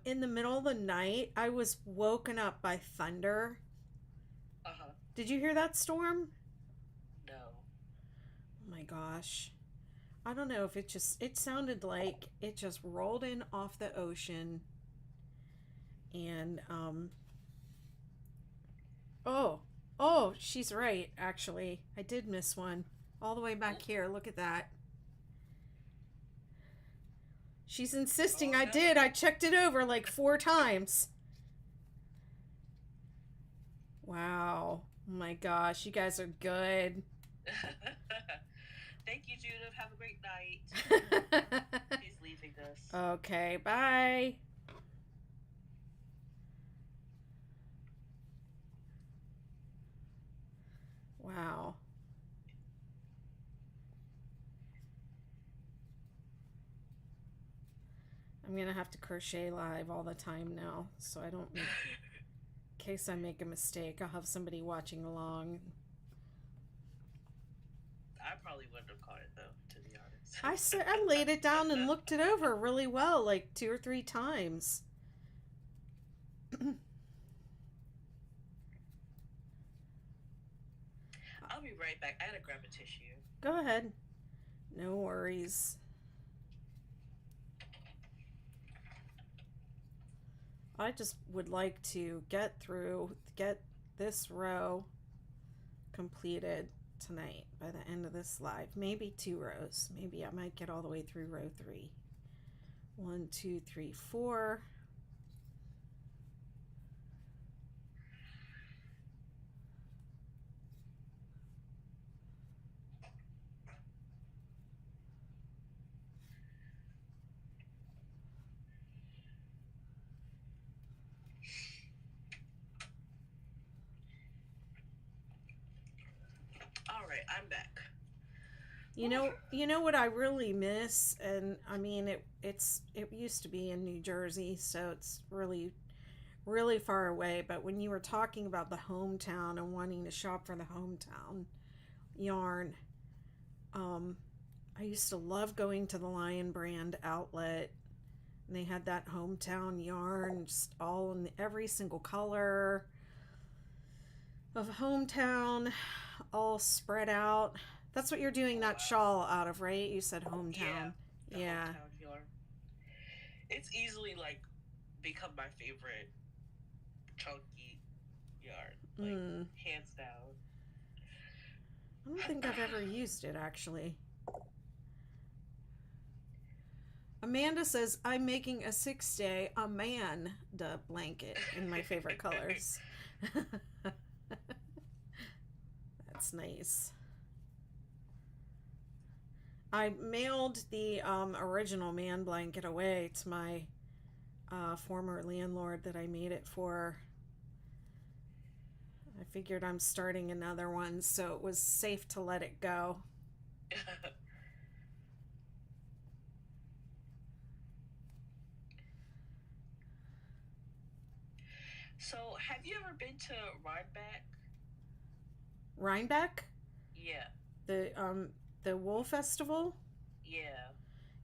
A: In the middle of the night, I was woken up by thunder.
B: Uh-huh.
A: Did you hear that storm?
B: No.
A: Oh my gosh. I don't know if it sounded like it just rolled in off the ocean. And, oh, she's right, actually. I did miss one. All the way back here. Look at that. She's insisting I did. I checked it over like 4 times. Wow. Oh my gosh. You guys are good.
B: Thank you, Judith. Have a great night. She's leaving us.
A: Okay. Bye. Wow. I'm going to have to crochet live all the time now, so I don't make, in case I make a mistake, I'll have somebody watching along.
B: I probably wouldn't have caught it, though, to be honest.
A: I laid it down and looked it over really well, like 2 or 3 times.
B: I'll be right back. I gotta grab a tissue.
A: Go ahead. No worries. I just would like to get this row completed tonight by the end of this live. Maybe 2 rows. Maybe I might get all the way through row 3. 1, 2, 3, 4.
B: right, I'm back.
A: You know what I really miss, and I mean it used to be in New Jersey, so it's really far away. But when you were talking about the hometown and wanting to shop for the hometown yarn, um, I used to love going to the Lion Brand outlet. And they had that hometown yarn, just all in every single color of hometown, all spread out. That's what you're doing
B: Oh
A: that
B: wow.
A: shawl out of, right? You said
B: Yeah,
A: hometown.
B: the
A: Yeah.
B: hometown yarn. It's easily like become my favorite chunky yarn, like
A: Mm.
B: hands down.
A: I don't think I've ever used it actually. Amanda says I'm making a 6-day Amanda blanket in my favorite colors. That's nice. I mailed the original Man Blanket away to my former landlord that I made it for. I figured I'm starting another one, so it was safe to let it go.
B: So, have you ever been to Rhinebeck?
A: Rhinebeck,
B: Yeah,
A: the wool festival.
B: yeah.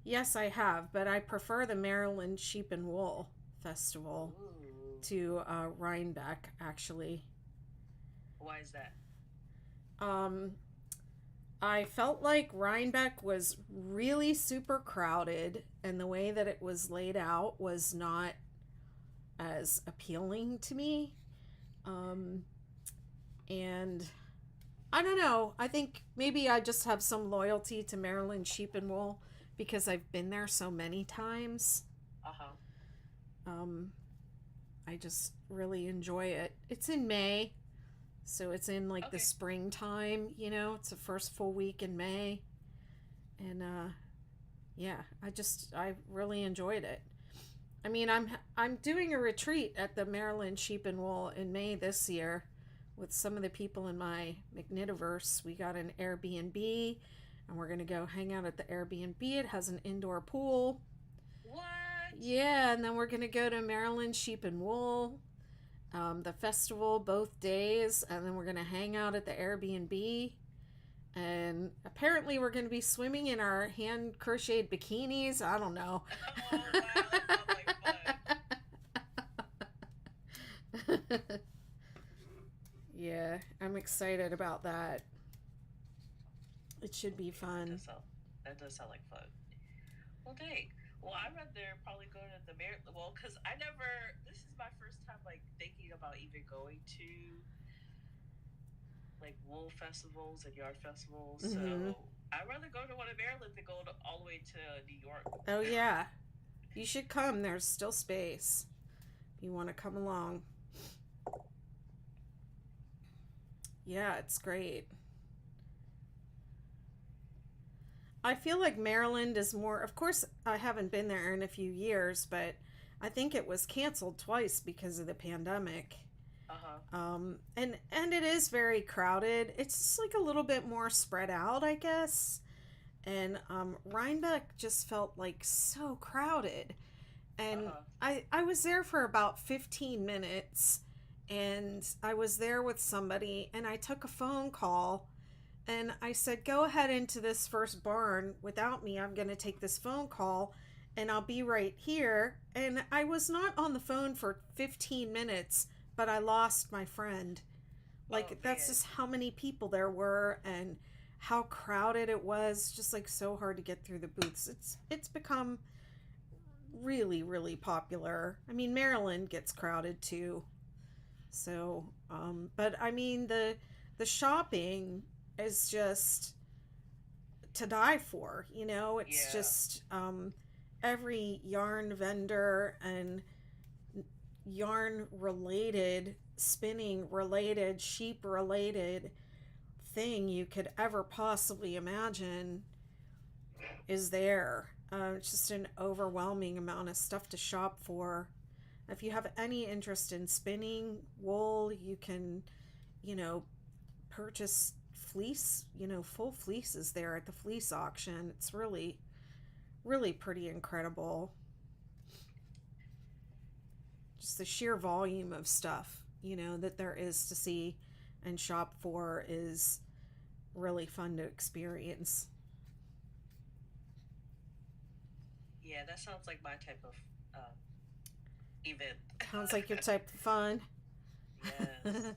A: Yes, I have, but I prefer the Maryland Sheep and Wool Festival
B: Ooh,
A: to Rhinebeck, actually.
B: why is that?
A: Um, I felt like Rhinebeck was really super crowded, and the way that it was laid out was not as appealing to me. Um, and I don't know. I think maybe I just have some loyalty to Maryland Sheep and Wool because I've been there so many times.
B: Uh huh.
A: Um, I just really enjoy it. It's in May, so it's in like the
B: Okay.
A: springtime, you know, it's the first full week in May. And yeah, I really enjoyed it. I mean, I'm doing a retreat at the Maryland Sheep and Wool in May this year with some of the people in my McKnitiverse. We got an Airbnb and we're going to go hang out at the Airbnb. It has an indoor pool.
B: What?
A: Yeah, and then we're going to go to Maryland Sheep and Wool, the festival both days, and then we're going to hang out at the Airbnb. And apparently, we're going to be swimming in our hand crocheted bikinis. I don't know.
B: Oh wow, that sounds like fun.
A: Yeah, I'm excited about that. It should be
B: Yeah, that
A: fun.
B: does sound. That does sound like fun. Well, dang. Well, I'd rather probably go to the well, cause I never. This is my first time like thinking about even going to like wool festivals and yard festivals.
A: Mm-hmm.
B: So I'd rather go to one in Maryland than go all the way to New York.
A: Oh, yeah. You should come. There's still space if you want to come along. Yeah, it's great. I feel like Maryland is more, of course, I haven't been there in a few years, but I think it was canceled twice because of the pandemic.
B: Uh huh.
A: And it is very crowded. It's just like a little bit more spread out, I guess. And Rhinebeck just felt like so crowded.
B: Uh
A: And
B: huh.
A: I was there for about 15 minutes, and I was there with somebody, and I took a phone call, and I said, go ahead into this first barn without me. I'm going to take this phone call, and I'll be right here. And I was not on the phone for 15 minutes, but I lost my friend.
B: Oh
A: Like, that's
B: man.
A: just how many people there were, and how crowded it was, just like so hard to get through the booths. It's become really popular. I mean, Maryland gets crowded too. So, but I mean the shopping is just to die for. You know, it's
B: Yeah.
A: just every yarn vendor and yarn related, spinning related, sheep related thing you could ever possibly imagine is there. It's just an overwhelming amount of stuff to shop for. If you have any interest in spinning wool, you can, you know, purchase fleece, full fleeces there at the fleece auction. It's really, really pretty incredible. Just the sheer volume of stuff, that there is to see and shop for is really fun to experience.
B: Yeah, that sounds like my type of event.
A: Sounds like your type of fun.
B: Yes.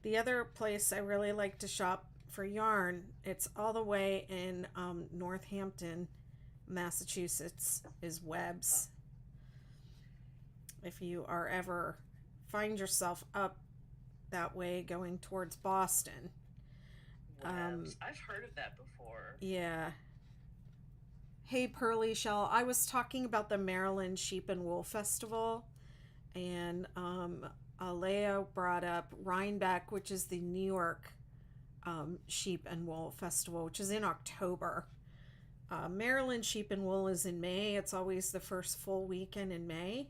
A: The other place I really like to shop for yarn, it's all the way in Northampton, Massachusetts, is Webb's. If you are ever find yourself up that way going towards Boston.
B: I've heard of that before.
A: Yeah. Hey, Pearly Shell, I was talking about the Maryland Sheep and Wool Festival, and Alea brought up Rhinebeck, which is the New York Sheep and Wool Festival, which is in October. Maryland Sheep and Wool is in May. It's always the first full weekend in May.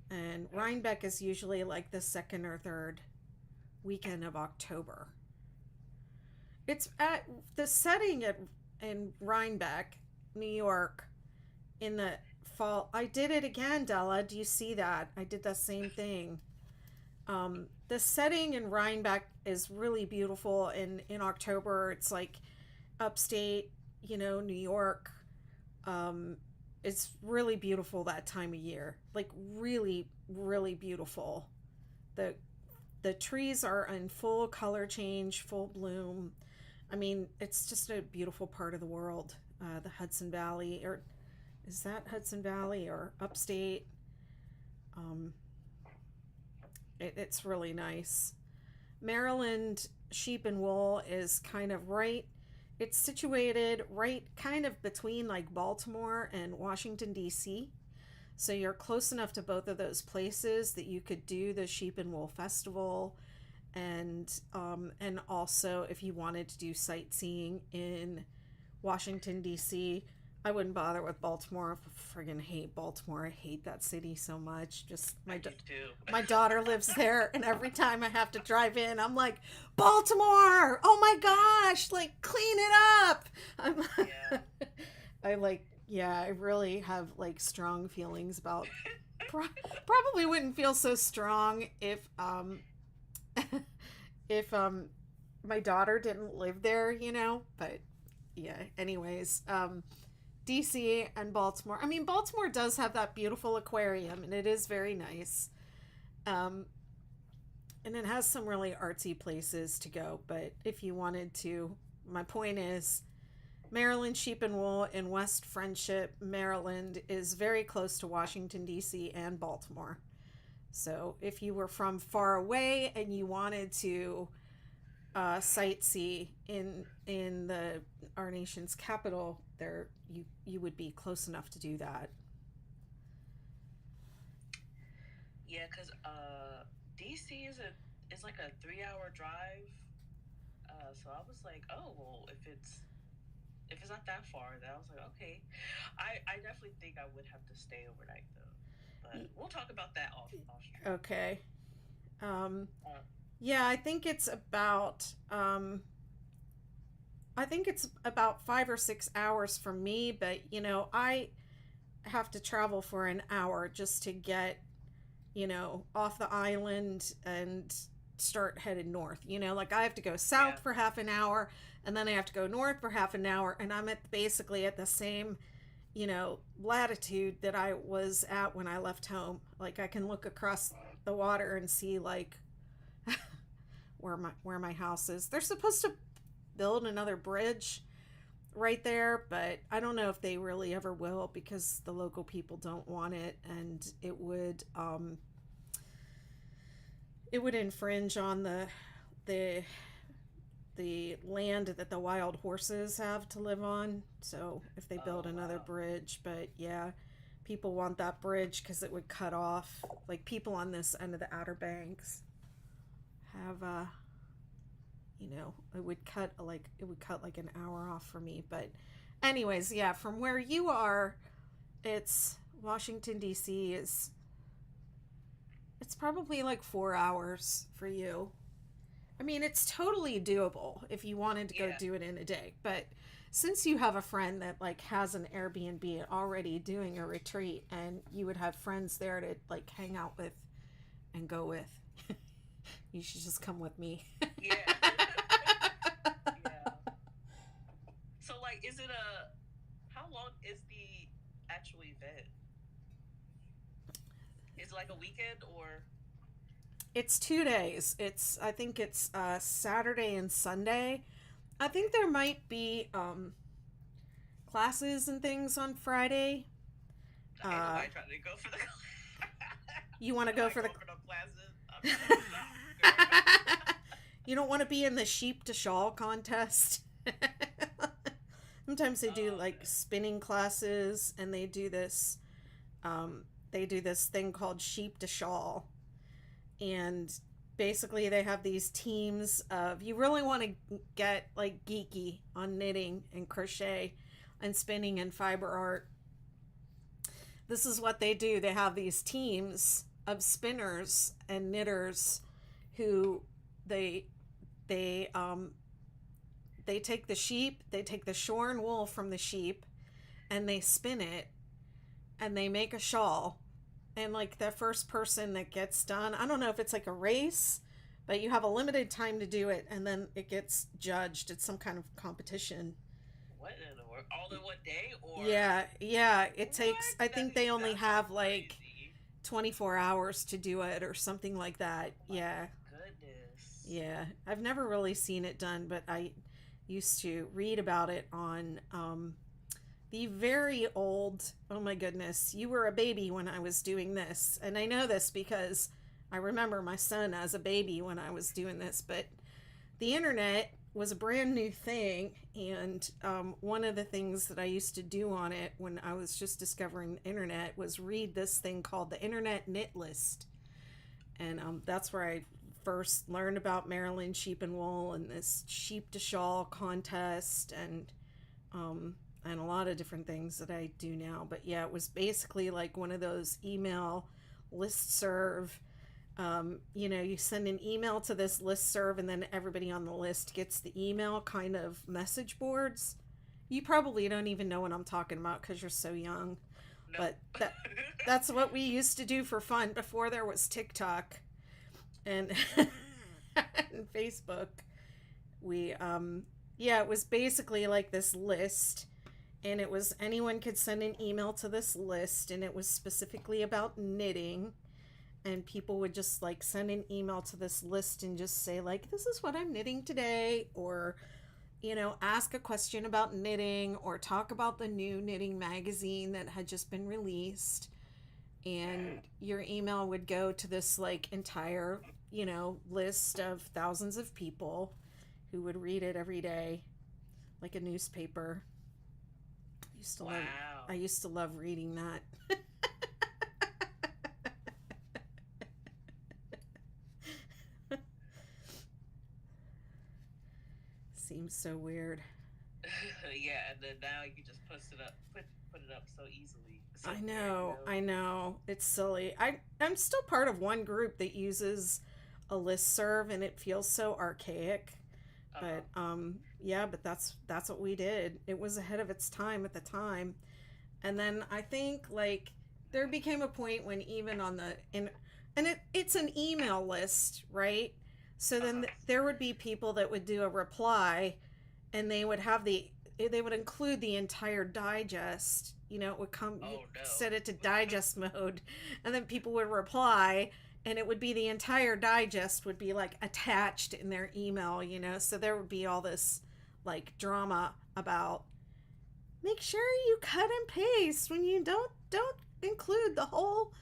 A: And Rhinebeck is usually like the second or third weekend of October. It's at the setting in Rhinebeck, New York, in the fall. I did it again, Della. Do you see that? I did the same thing. The setting in Rhinebeck is really beautiful. In October, it's like upstate, New York. It's really beautiful that time of year. Like really, really beautiful. The trees are in full color change, full bloom. I mean, it's just a beautiful part of the world. The Hudson Valley, or is that Hudson Valley or upstate? Um, it's really nice. Maryland Sheep and Wool is kind of it's situated right kind of between like Baltimore and Washington, D.C. So you're close enough to both of those places that you could do the Sheep and Wool Festival, and also if you wanted to do sightseeing in Washington, D.C. I wouldn't bother with Baltimore. I friggin' hate Baltimore. I hate that city so much. Just my daughter lives there, and every time I have to drive in, I'm like, Baltimore! Oh my gosh! Like, clean it up!
B: Yeah.
A: I really have like strong feelings about. Probably wouldn't feel so strong if if my daughter didn't live there, But yeah, anyways, DC and Baltimore. I mean, Baltimore does have that beautiful aquarium, and it is very nice. And it has some really artsy places to go. But if you wanted to, my point is, Maryland Sheep and Wool in West Friendship, Maryland, is very close to Washington, D.C. and Baltimore. So if you were from far away and you wanted to sightsee in our nation's capital, there you would be close enough to do that.
B: Yeah, because DC is like a 3-hour drive. So I was like, oh well, if it's not that far, then I was like, okay. I definitely think I would have to stay overnight though, but we'll talk about that off stream.
A: Okay. Yeah, I think it's about 5 or 6 hours for me, but I have to travel for an hour just to get, off the island and start headed north. Like I have to go south for half an hour, and then I have to go north for half an hour, and I'm basically at the same, latitude that I was at when I left home. Like I can look across the water and see like where my house is. They're supposed to build another bridge right there, but I don't know if they really ever will because the local people don't want it, and it would infringe on the land that the wild horses have to live on. So if they build another bridge, but yeah, people want that bridge because it would cut off, like people on this end of the Outer Banks have it would cut like an hour off for me. But anyways, yeah, from where you are, it's Washington DC is, it's probably like 4 hours for you. I mean, it's totally doable if you wanted to go do it in a day. But since you have a friend that like has an Airbnb already doing a retreat, and you would have friends there to like hang out with and go with, you should just come with me.
B: Yeah. Yeah. So like, how long is the actual event? Is it like a weekend or?
A: It's 2 days. I think it's Saturday and Sunday. I think there might be classes and things on Friday.
B: I tried to go for the.
A: You want to go for the
B: classes?
A: You don't want to be in the sheep to shawl contest. Sometimes they do like spinning classes, and they do this thing called sheep to shawl. And basically they have these teams of, you really want to get like geeky on knitting and crochet and spinning and fiber art. This is what they do. They have these teams of spinners and knitters who they take the sheep, they take the shorn wool from the sheep, and they spin it, and they make a shawl. And like the first person that gets done, I don't know if it's like a race, but you have a limited time to do it, and then it gets judged. It's some kind of competition.
B: What in the world? All in one day? Or
A: Yeah. It takes, I think they only have like 24 hours to do it or something like that. Yeah.
B: Goodness.
A: Yeah. I've never really seen it done, but I used to read about it on the very old, oh my goodness, you were a baby when I was doing this. And I know this because I remember my son as a baby when I was doing this, but the internet was a brand new thing. And one of the things that I used to do on it when I was just discovering the internet was read this thing called the Internet Knit List. And that's where I first learned about Maryland sheep and wool and this sheep to shawl contest, and a lot of different things that I do now. But yeah, it was basically like one of those email listserv. You send an email to this listserv, and then everybody on the list gets the email, kind of message boards. You probably don't even know what I'm talking about because you're so young. No. But that's what we used to do for fun before there was TikTok and, and Facebook. It was basically like this list. And it was, anyone could send an email to this list, and it was specifically about knitting. And people would just like send an email to this list and just say like, this is what I'm knitting today, or ask a question about knitting, or talk about the new knitting magazine that had just been released. And your email would go to this like entire list of thousands of people who would read it every day like a newspaper. I used to love reading that. Seems so weird.
B: Yeah, and then now you can just put it up so easily. So
A: I know. It's silly. I'm still part of one group that uses a listserv, and it feels so archaic. But but that's what we did. It was ahead of its time at the time. And then I think like there became a point when even on it's an email list, right? So then there would be people that would do a reply, and they would include the entire digest. It would come, set it to digest mode, and then people would reply, and it would be the entire digest would be like attached in their email, so there would be all this like drama about, make sure you cut and paste when you don't include the whole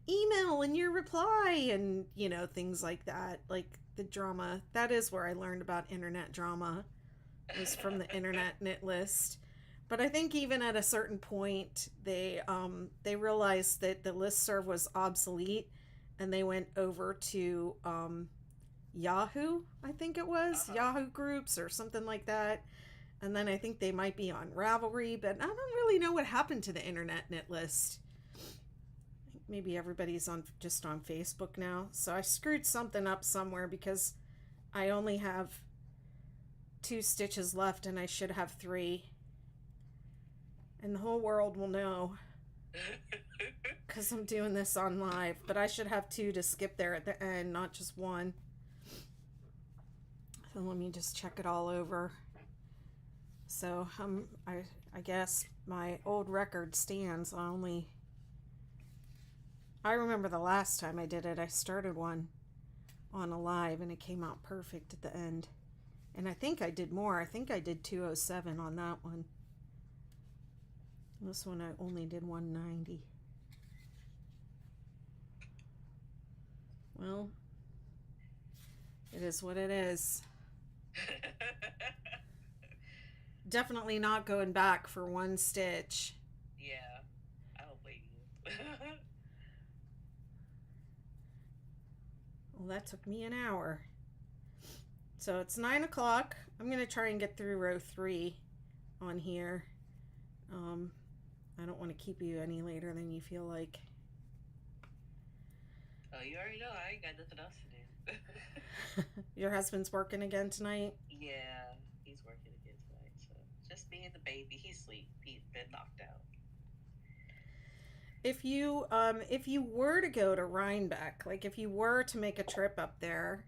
A: email in your reply, and things like that. Like the drama, that is where I learned about internet drama, was from the Internet Knit List. But I think even at a certain point, they realized that the listserv was obsolete, and they went over to Yahoo. I think it was
B: Uh-huh.
A: Yahoo groups or something like that. And then I think they might be on Ravelry, but I don't really know what happened to the internet knit list. Maybe everybody's on just on Facebook now. So I screwed something up somewhere because I only have 2 stitches left and I should have 3. And the whole world will know because I'm doing this on live. But I should have 2 to skip there at the end, not just 1. So let me just check it all over. So I guess my old record stands. I remember the last time I did it, I started one on a live and it came out perfect at the end. And I think I did more. I think I did 207 on that one. This one I only did 190. Well, it is what it is. Definitely not going back for 1 stitch.
B: Yeah, I don't blame you.
A: Well, that took me an hour. So it's 9 o'clock. I'm going to try and get through row 3 on here. I don't want to keep you any later than you feel like.
B: Oh, you already know I ain't got nothing else to do.
A: Your husband's working again tonight?
B: Yeah, he's working again tonight, so just me and the baby. He's asleep. He's been knocked out.
A: If you were to go to Rhinebeck, like if you were to make a trip up there,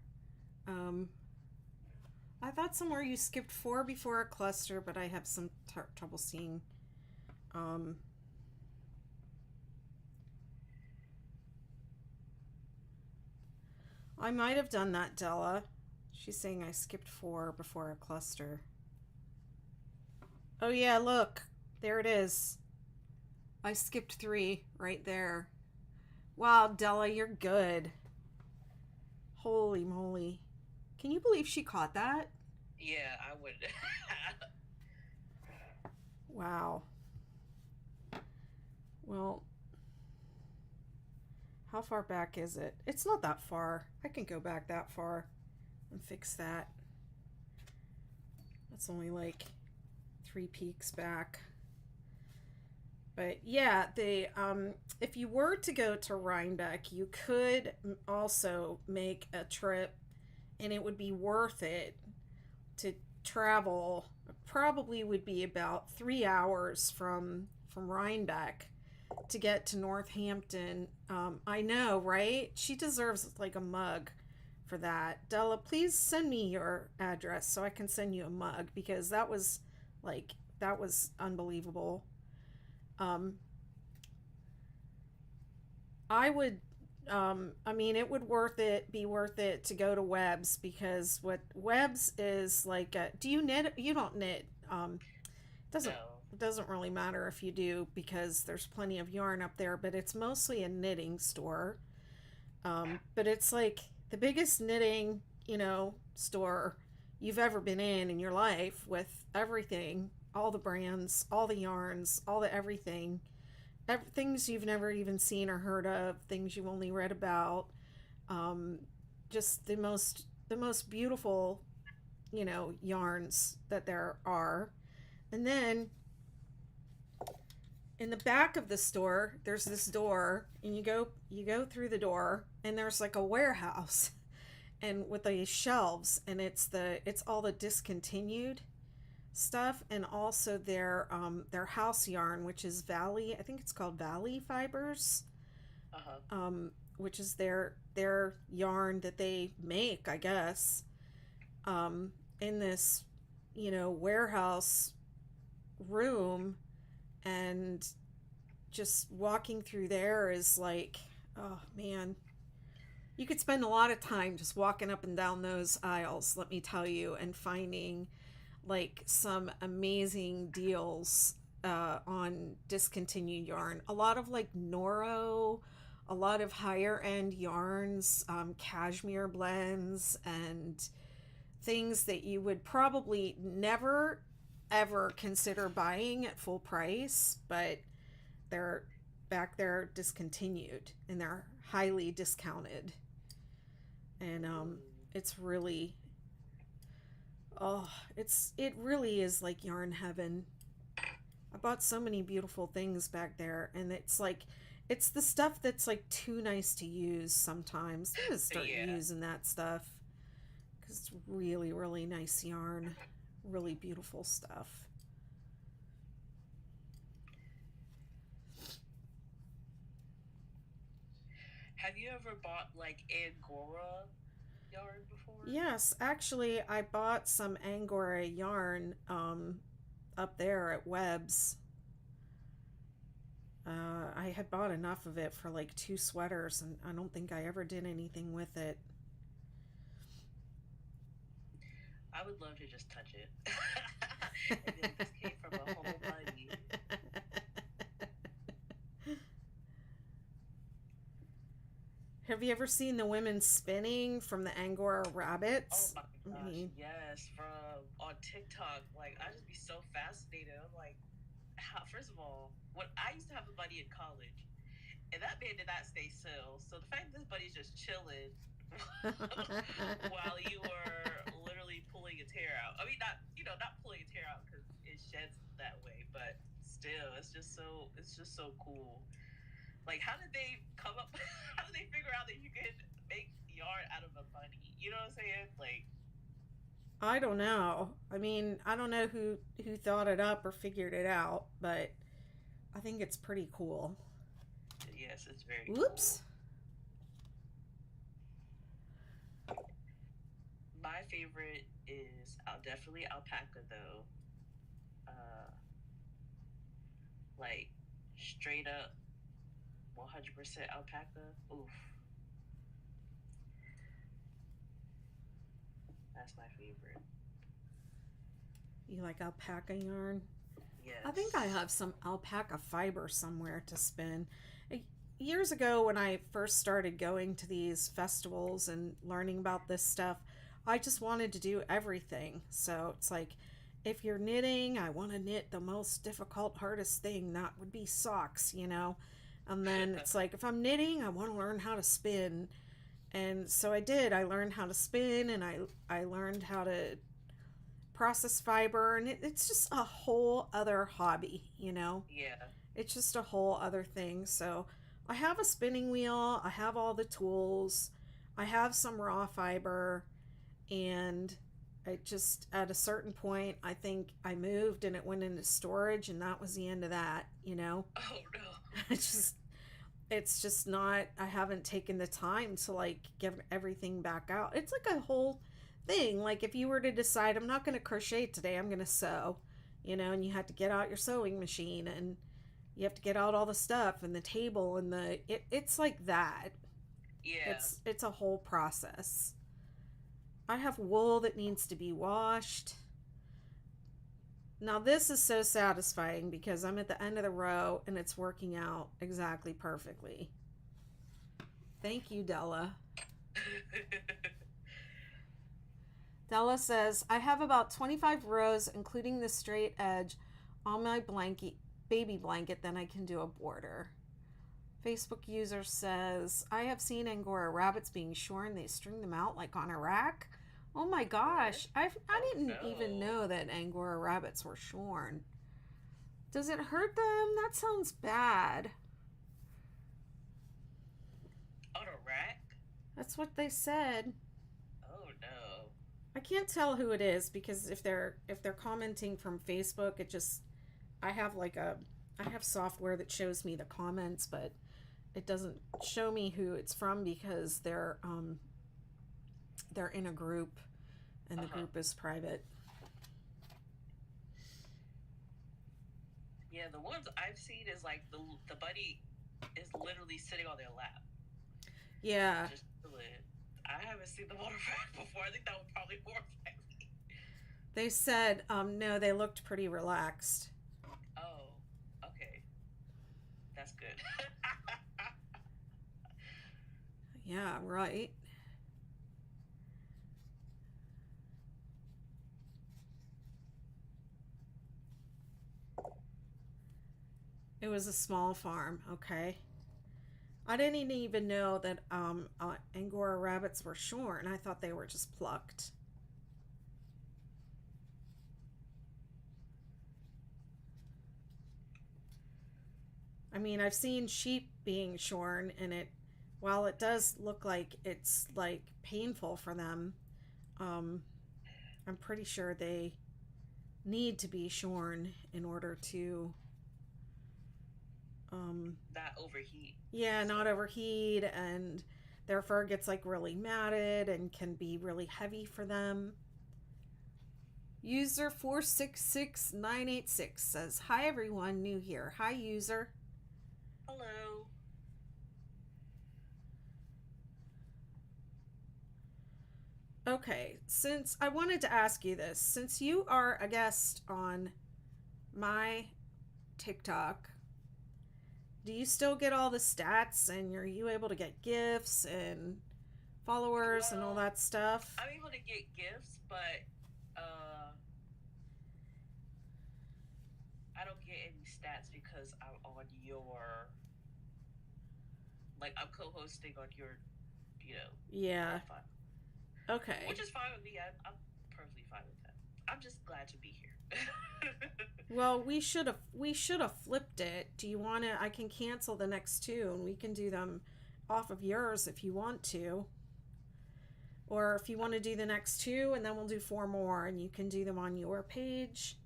A: I thought somewhere you skipped 4 before a cluster, but I have some trouble seeing. I might have done that, Della. She's saying I skipped 4 before a cluster. Oh yeah, look. There it is. I skipped 3 right there. Wow, Della, you're good. Holy moly. Can you believe she caught that?
B: Yeah, I would.
A: Wow. Well, how far back is it? It's not that far. I can go back that far and fix that. That's only like 3 peaks back. But yeah, if you were to go to Rhinebeck, you could also make a trip, and it would be worth it to travel. Probably would be about 3 hours from Rhinebeck to get to Northampton. I know, right? She deserves like a mug for that. Della, please send me your address so I can send you a mug, because that was unbelievable. I would I mean, it would be worth it to go to Webb's, because what Webb's is like do you knit? You don't knit. Doesn't
B: No.
A: It doesn't really matter if you do, because there's plenty of yarn up there, but it's mostly a knitting store. But it's like the biggest knitting, store you've ever been in your life, with everything, all the brands, all the yarns, all the everything. Things you've never even seen or heard of, things you've only read about. Just the most beautiful, yarns that there are. And then in the back of the store, there's this door, and you go through the door, and there's like a warehouse, and with these shelves, and it's all the discontinued stuff, and also their house yarn, which is Valley. I think it's called Valley Fibers.
B: Uh-huh.
A: Which is their yarn that they make, I guess. In this, warehouse room, and just walking through there is like, oh man, you could spend a lot of time just walking up and down those aisles, let me tell you, and finding like some amazing deals on discontinued yarn. A lot of like Noro, a lot of higher end yarns, cashmere blends, and things that you would probably never ever consider buying at full price, but they're back there discontinued and they're highly discounted. And it's really, oh, it really is like yarn heaven. I bought so many beautiful things back there, and it's like it's the stuff that's like too nice to use sometimes. I'm gonna start
B: Yeah.
A: using that stuff because it's really, really nice yarn, really beautiful stuff.
B: Have you ever bought like Angora yarn before?
A: Yes, actually, I bought some Angora yarn up there at Webb's. I had bought enough of it for like 2 sweaters, and I don't think I ever did anything with it.
B: I would love to just touch it. And be like, this came from a whole buddy.
A: Have you ever seen the women spinning from the Angora rabbits?
B: Oh my gosh, yes, from on TikTok. Like, I just be so fascinated. I'm like, how, first of all, when I used to have a buddy in college, and that man did not stay still. So the fact that this buddy's just chilling while you were literally pulling a tear out. I mean, not not pulling a tear out because it sheds that way, but still, it's just so cool. Like, how did they come up? How did they figure out that you could make yarn out of a bunny? You know what I'm saying? Like,
A: I don't know. I mean, I don't know who thought it up or figured it out, but I think it's pretty cool.
B: yes, it's very.
A: Whoops.
B: Cool. My favorite is definitely alpaca though. Like straight up 100% alpaca. Oof. That's my favorite.
A: You like alpaca yarn?
B: Yes.
A: I think I have some alpaca fiber somewhere to spin. Years ago, when I first started going to these festivals and learning about this stuff, I just wanted to do everything. So it's like, if you're knitting, I want to knit the most difficult, hardest thing. That would be socks, you know? And then it's like, if I'm knitting, I want to learn how to spin. And so I did. I learned how to spin, and I learned how to process fiber, and it's just a whole other hobby, you know?
B: Yeah.
A: It's just a whole other thing. So I have a spinning wheel, I have all the tools, I have some raw fiber, and I just, at a certain point, I think I moved and it went into storage, and that was the end of that, you know?
B: Oh no.
A: It's just not, I haven't taken the time to like get everything back out. It's like a whole thing. Like, if you were to decide, I'm not going to crochet today, I'm going to sew, you know, and you have to get out your sewing machine, and you have to get out all the stuff and the table and it's like that.
B: Yeah.
A: It's a whole process. I have wool that needs to be washed. Now this is so satisfying because I'm at the end of the row and it's working out exactly perfectly. Thank you, Della. Della says, I have about 25 rows, including the straight edge, on my baby blanket, then I can do a border. Facebook user says, I have seen Angora rabbits being shorn. They string them out like on a rack. Oh my gosh, I didn't even know that Angora rabbits were shorn. Does it hurt them? That sounds bad.
B: On a rack?
A: That's what they said.
B: Oh no.
A: I can't tell who it is because if they're commenting from Facebook, it just, I have software that shows me the comments, but it doesn't show me who it's from because they're in a group, and the group is private.
B: Yeah, the ones I've seen is like the bunny is literally sitting on their lap.
A: Yeah.
B: Just I haven't seen them on a rack before. I think that would probably horrify me.
A: They said, no, they looked pretty relaxed.
B: Oh, okay. That's good.
A: Yeah, right. It was a small farm. Okay. I didn't even know that Angora rabbits were shorn. I thought they were just plucked. I mean, I've seen sheep being shorn, and while it does look like it's like painful for them, um, I'm pretty sure they need to be shorn in order to, um,
B: Not overheat and
A: yeah, not
B: stuff.
A: overheat, and their fur gets like really matted and can be really heavy for them. User 466986 says, "Hi everyone, new here. Hi, user."
B: Hello.
A: Okay, since I wanted to ask you this, since you are a guest on my TikTok, do you still get all the stats and are you able to get gifts and followers and all
B: Well,
A: that stuff?
B: I'm able to get gifts, but I don't get any stats because I'm on your, like, I'm co-hosting on your,
A: Yeah.
B: profile,
A: Okay.
B: which is fine with me. I'm perfectly fine with that. I'm just glad to be here.
A: Well, we should have flipped it. Do you want to? I can cancel the next two and we can do them off of yours if you want to. Or if you want to do the next two and then we'll do four more and you can do them on your page.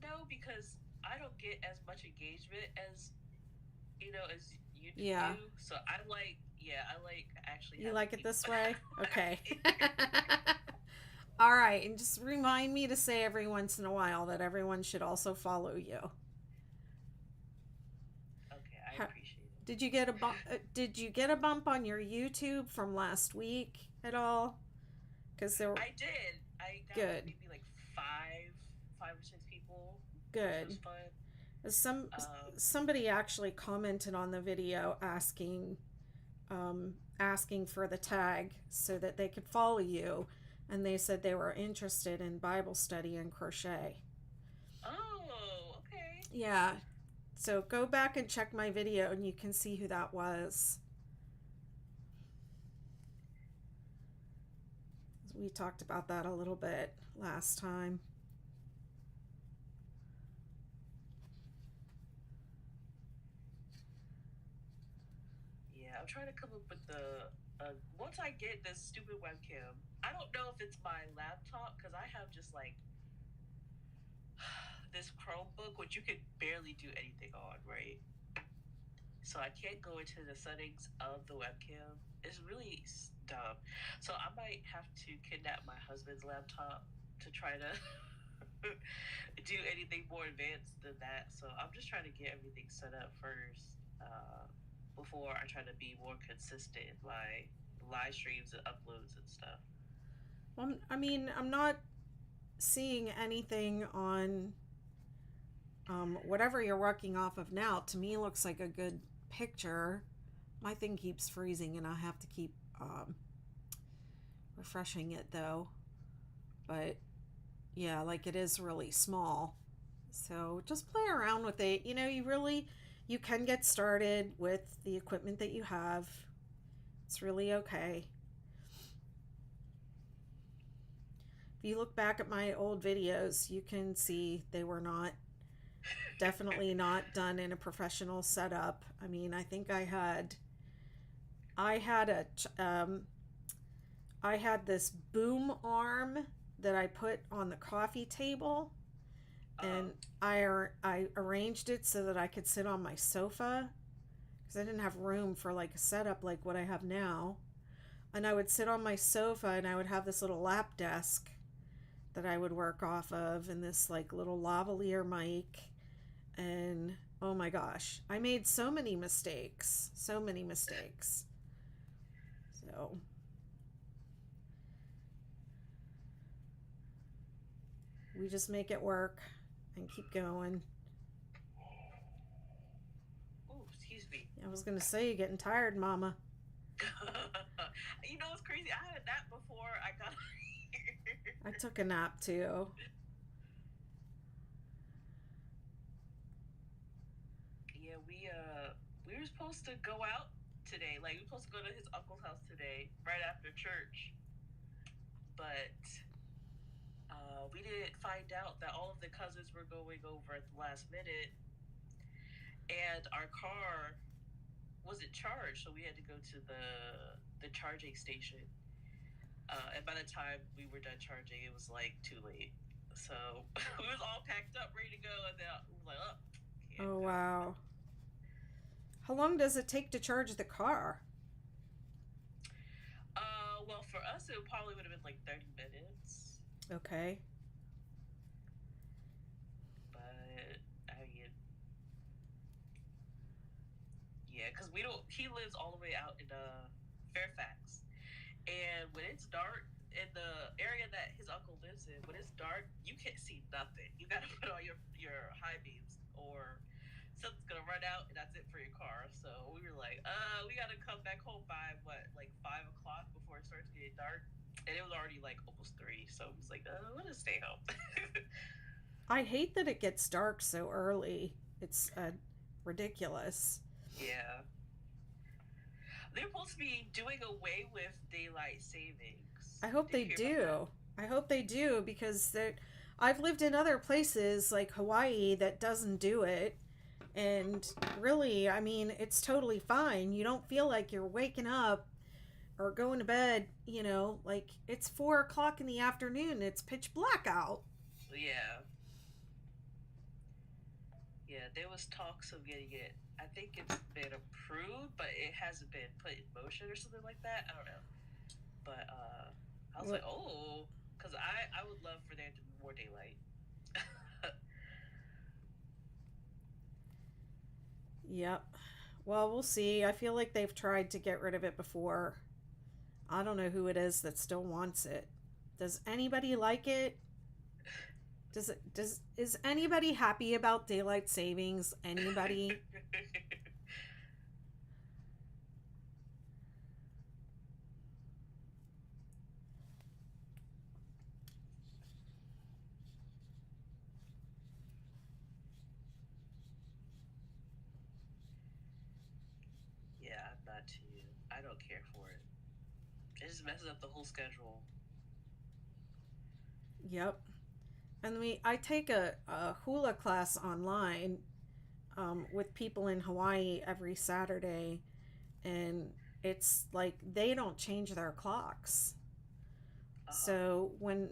B: No, because I don't get as much engagement as as you
A: Yeah.
B: do. So I like, yeah, I like actually
A: You
B: having
A: like it
B: people
A: this way? Okay.
B: in here.
A: All right, and just remind me to say every once in a while that everyone should also follow you.
B: Okay, I
A: Ha-
B: appreciate it.
A: Did you get a bump? Did you get a bump on your YouTube from last week at all? Because there were
B: I did. I got like
A: good,
B: maybe like five or six people, which was
A: good.
B: fun.
A: Some
B: Um,
A: somebody actually commented on the video asking for the tag so that they could follow you, and they said they were interested in Bible study and crochet.
B: oh, okay.
A: Yeah, so go back and check my video, and you can see who that was. We talked about that a little bit last time.
B: Yeah, I'm trying to come up with the. Once I get this stupid webcam, I don't know if it's my laptop because I have just like this Chromebook, which you could barely do anything on, right? So I can't go into the settings of the webcam. It's really dumb. So I might have to kidnap my husband's laptop to try to do anything more advanced than that. So I'm just trying to get everything set up first before I try to be more consistent in my live streams and uploads and stuff.
A: Well, I mean, I'm not seeing anything on whatever you're working off of now. To me, looks like a good picture. My thing keeps freezing, and I have to keep refreshing it though. But yeah, like it is really small. So just play around with it. You can get started with the equipment that you have. It's really okay. If you look back at my old videos, you can see they were definitely not done in a professional setup. I mean, I think I had I had this boom arm that I put on the coffee table,
B: Uh,
A: and I arranged it so that I could sit on my sofa because I didn't have room for like a setup like what I have now. And I would sit on my sofa and I would have this little lap desk that I would work off of, and this like little lavalier mic. And oh my gosh, I made so many mistakes. So many mistakes. So we just make it work and keep going.
B: oh, excuse me.
A: I was going to say, you're getting tired, Mama.
B: You know what's crazy? I had a nap before I got here.
A: I took a nap too.
B: Yeah, we were supposed to go out today. Like we were supposed to go to his uncle's house today, right after church. But we didn't find out that all of the cousins were going over at the last minute, and our car wasn't charged, so we had to go to the charging station. And by the time we were done charging, it was like too late. So we was all packed up, ready to go, and then we was like, "Oh, can't
A: Oh,
B: go."
A: wow. How long does it take to charge the car?
B: Well, for us, it probably would have been like 30 minutes.
A: Okay.
B: But I mean, yeah, because we don't. He lives all the way out in Fairfax, and when it's dark in the area that his uncle lives in, when it's dark, you can't see nothing. You gotta put on your high beams, or something's gonna run out, and that's it for your car. So we were like, we gotta come back home by what, like 5 o'clock before it starts getting dark, and it was already like almost 3. So it was like, let us stay home.
A: I hate that it gets dark so early. It's ridiculous.
B: Yeah. They're supposed to be doing away with daylight savings.
A: I hope
B: Did
A: they
B: you hear about that?
A: do. I hope they do because I've lived in other places like Hawaii that doesn't do it. And really, I mean, it's totally fine. You don't feel like you're waking up or going to bed, like it's 4 o'clock in the afternoon. It's pitch black out.
B: Yeah. Yeah, there was talks of getting it. I think it's been approved, but it hasn't been put in motion or something like that. I don't know. But I was
A: What?
B: like, oh, because I would love for there to be more daylight.
A: Yep. Well, we'll see. I feel like they've tried to get rid of it before. I don't know who it is that still wants it. Does anybody like it? Is anybody happy about daylight savings? Anybody?
B: Yeah, I'm not too. I don't care for it. It just messes up the whole schedule.
A: Yep. And I take a hula class online with people in Hawaii every Saturday, and it's like they don't change their clocks.
B: Uh huh.
A: So when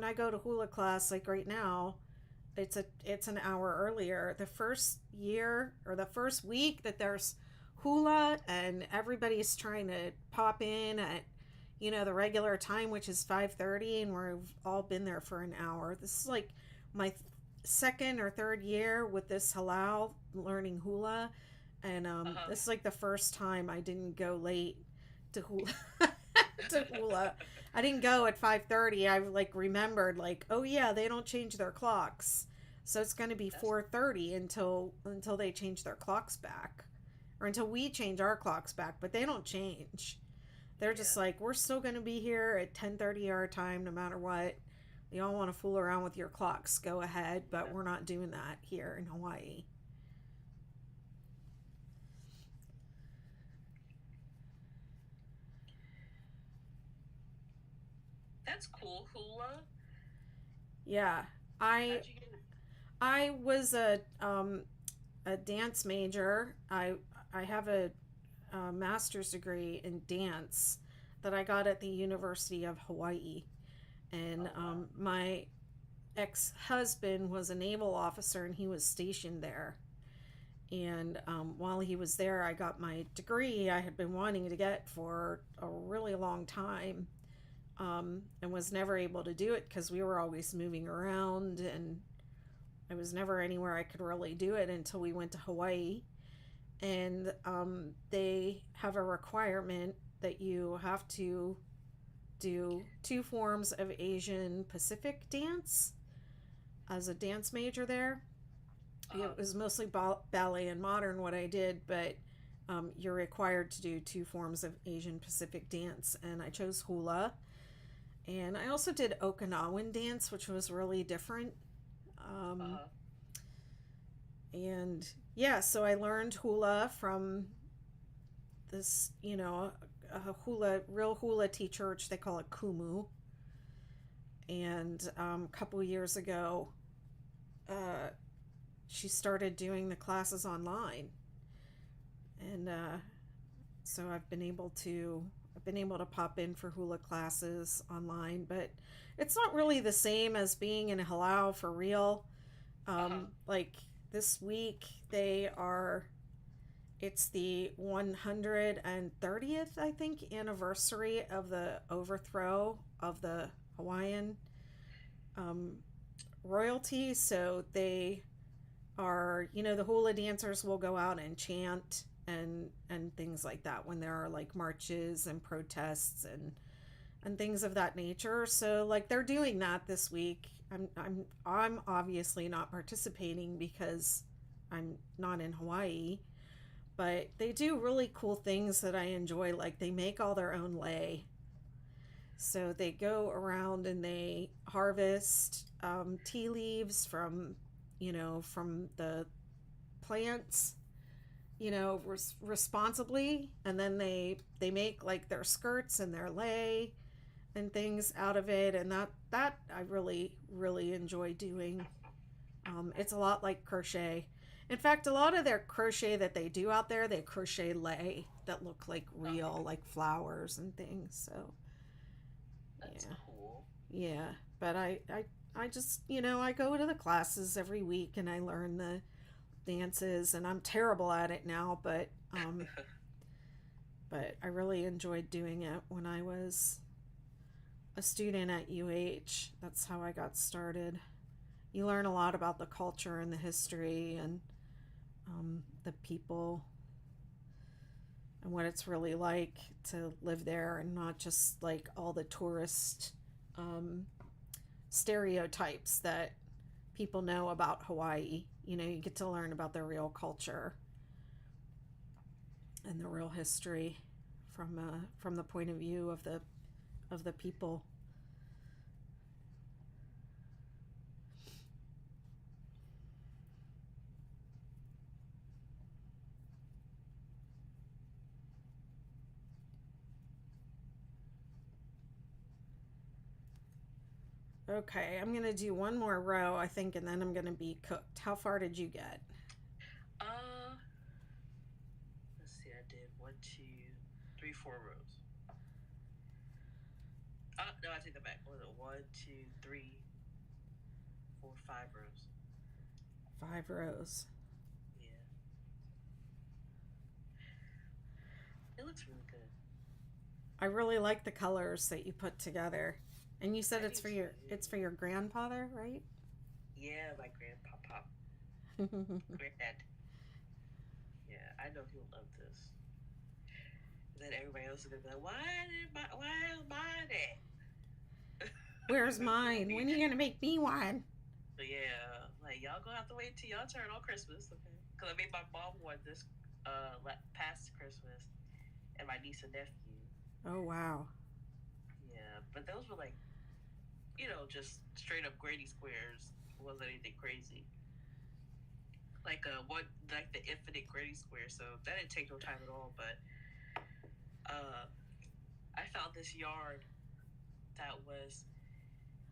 A: I go to hula class like right now, it's an hour earlier. The first year or the first week that there's hula and everybody's trying to pop in at the regular time, which is 5:30, and we've all been there for an hour. This is like my second or third year with this halal learning hula, and
B: Uh huh.
A: this is like the first time I didn't go late to hula. To hula. I didn't go at 5:30. I like remembered like, oh yeah, they don't change their clocks. So it's going to be
B: That's
A: 4:30 until they change their clocks back, or until we change our clocks back, but they don't change. They're just
B: yeah.
A: like, we're still going to be here at 10:30 our time no matter what. You all want to fool around with your clocks, go ahead, but
B: Yeah.
A: we're not doing that here in Hawaii.
B: That's cool. Hula.
A: Yeah. I
B: How'd you get it?
A: I was a dance major. I have a master's degree in dance that I got at the University of Hawaii, and
B: Oh wow.
A: my ex-husband was a naval officer and he was stationed there. And while he was there, I got my degree I had been wanting to get for a really long time, and was never able to do it because we were always moving around, and I was never anywhere I could really do it until we went to Hawaii. And they have a requirement that you have to do 2 forms of Asian Pacific dance as a dance major there.
B: Uh huh.
A: It was mostly ballet and modern what I did, but you're required to do 2 forms of Asian Pacific dance, and I chose hula. And I also did Okinawan dance, which was really different.
B: Uh
A: Um,
B: huh.
A: And yeah, so I learned hula from this, a real hula teacher, which they call it kumu. And a couple years ago, uh, she started doing the classes online, and so I've been able to pop in for hula classes online, but it's not really the same as being in Halau for real.
B: Uh-huh.
A: Like this week, it's the 130th, I think, anniversary of the overthrow of the Hawaiian um, royalty. So they are, the hula dancers will go out and chant and things like that when there are like marches and protests and things of that nature. So like they're doing that this week. I'm obviously not participating because I'm not in Hawaii, but they do really cool things that I enjoy. Like they make all their own lei. So they go around and they harvest tea leaves from the plants, responsibly, and then they make like their skirts and their lei and things out of it, and that I really really enjoy doing. It's a lot like crochet. In fact, a lot of their crochet that they do out there, they crochet lei that look like real, like flowers and things. So
B: That's
A: yeah,
B: cool.
A: yeah. But I just I go to the classes every week and I learn the dances, and I'm terrible at it now, but I really enjoyed doing it when I was a student at UH. That's how I got started. You learn a lot about the culture and the history and the people and what it's really like to live there, and not just like all the tourist um, stereotypes that people know about Hawaii. You get to learn about their real culture and the real history from the point of view of the people. Okay, I'm gonna do one more row, I think, and then I'm gonna be cooked. How far did you get?
B: uh, let's see. I did one, two, three, 4 rows. No, I take that back. Was it 1, 2, 3, 4, 5 rows?
A: 5 rows.
B: Yeah, it looks really good.
A: I really like the colors that you put together. And you said
B: I do
A: it's
B: too.
A: for your grandfather, right?
B: Yeah, my grandpapa, granddad. Yeah, I know he'll love this. And then everybody else is gonna be like, why is mine at?
A: Where's mine? When are you gonna make me one?
B: But yeah, like y'all gonna have to wait till y'all turn on Christmas, okay? Because I made my mom one this past Christmas, and my niece and nephew.
A: Oh wow.
B: Yeah, but those were like, just straight up Grady squares. It wasn't anything crazy. Like what, like the infinite Grady square. So that didn't take no time at all. But uh, I found this yarn that was,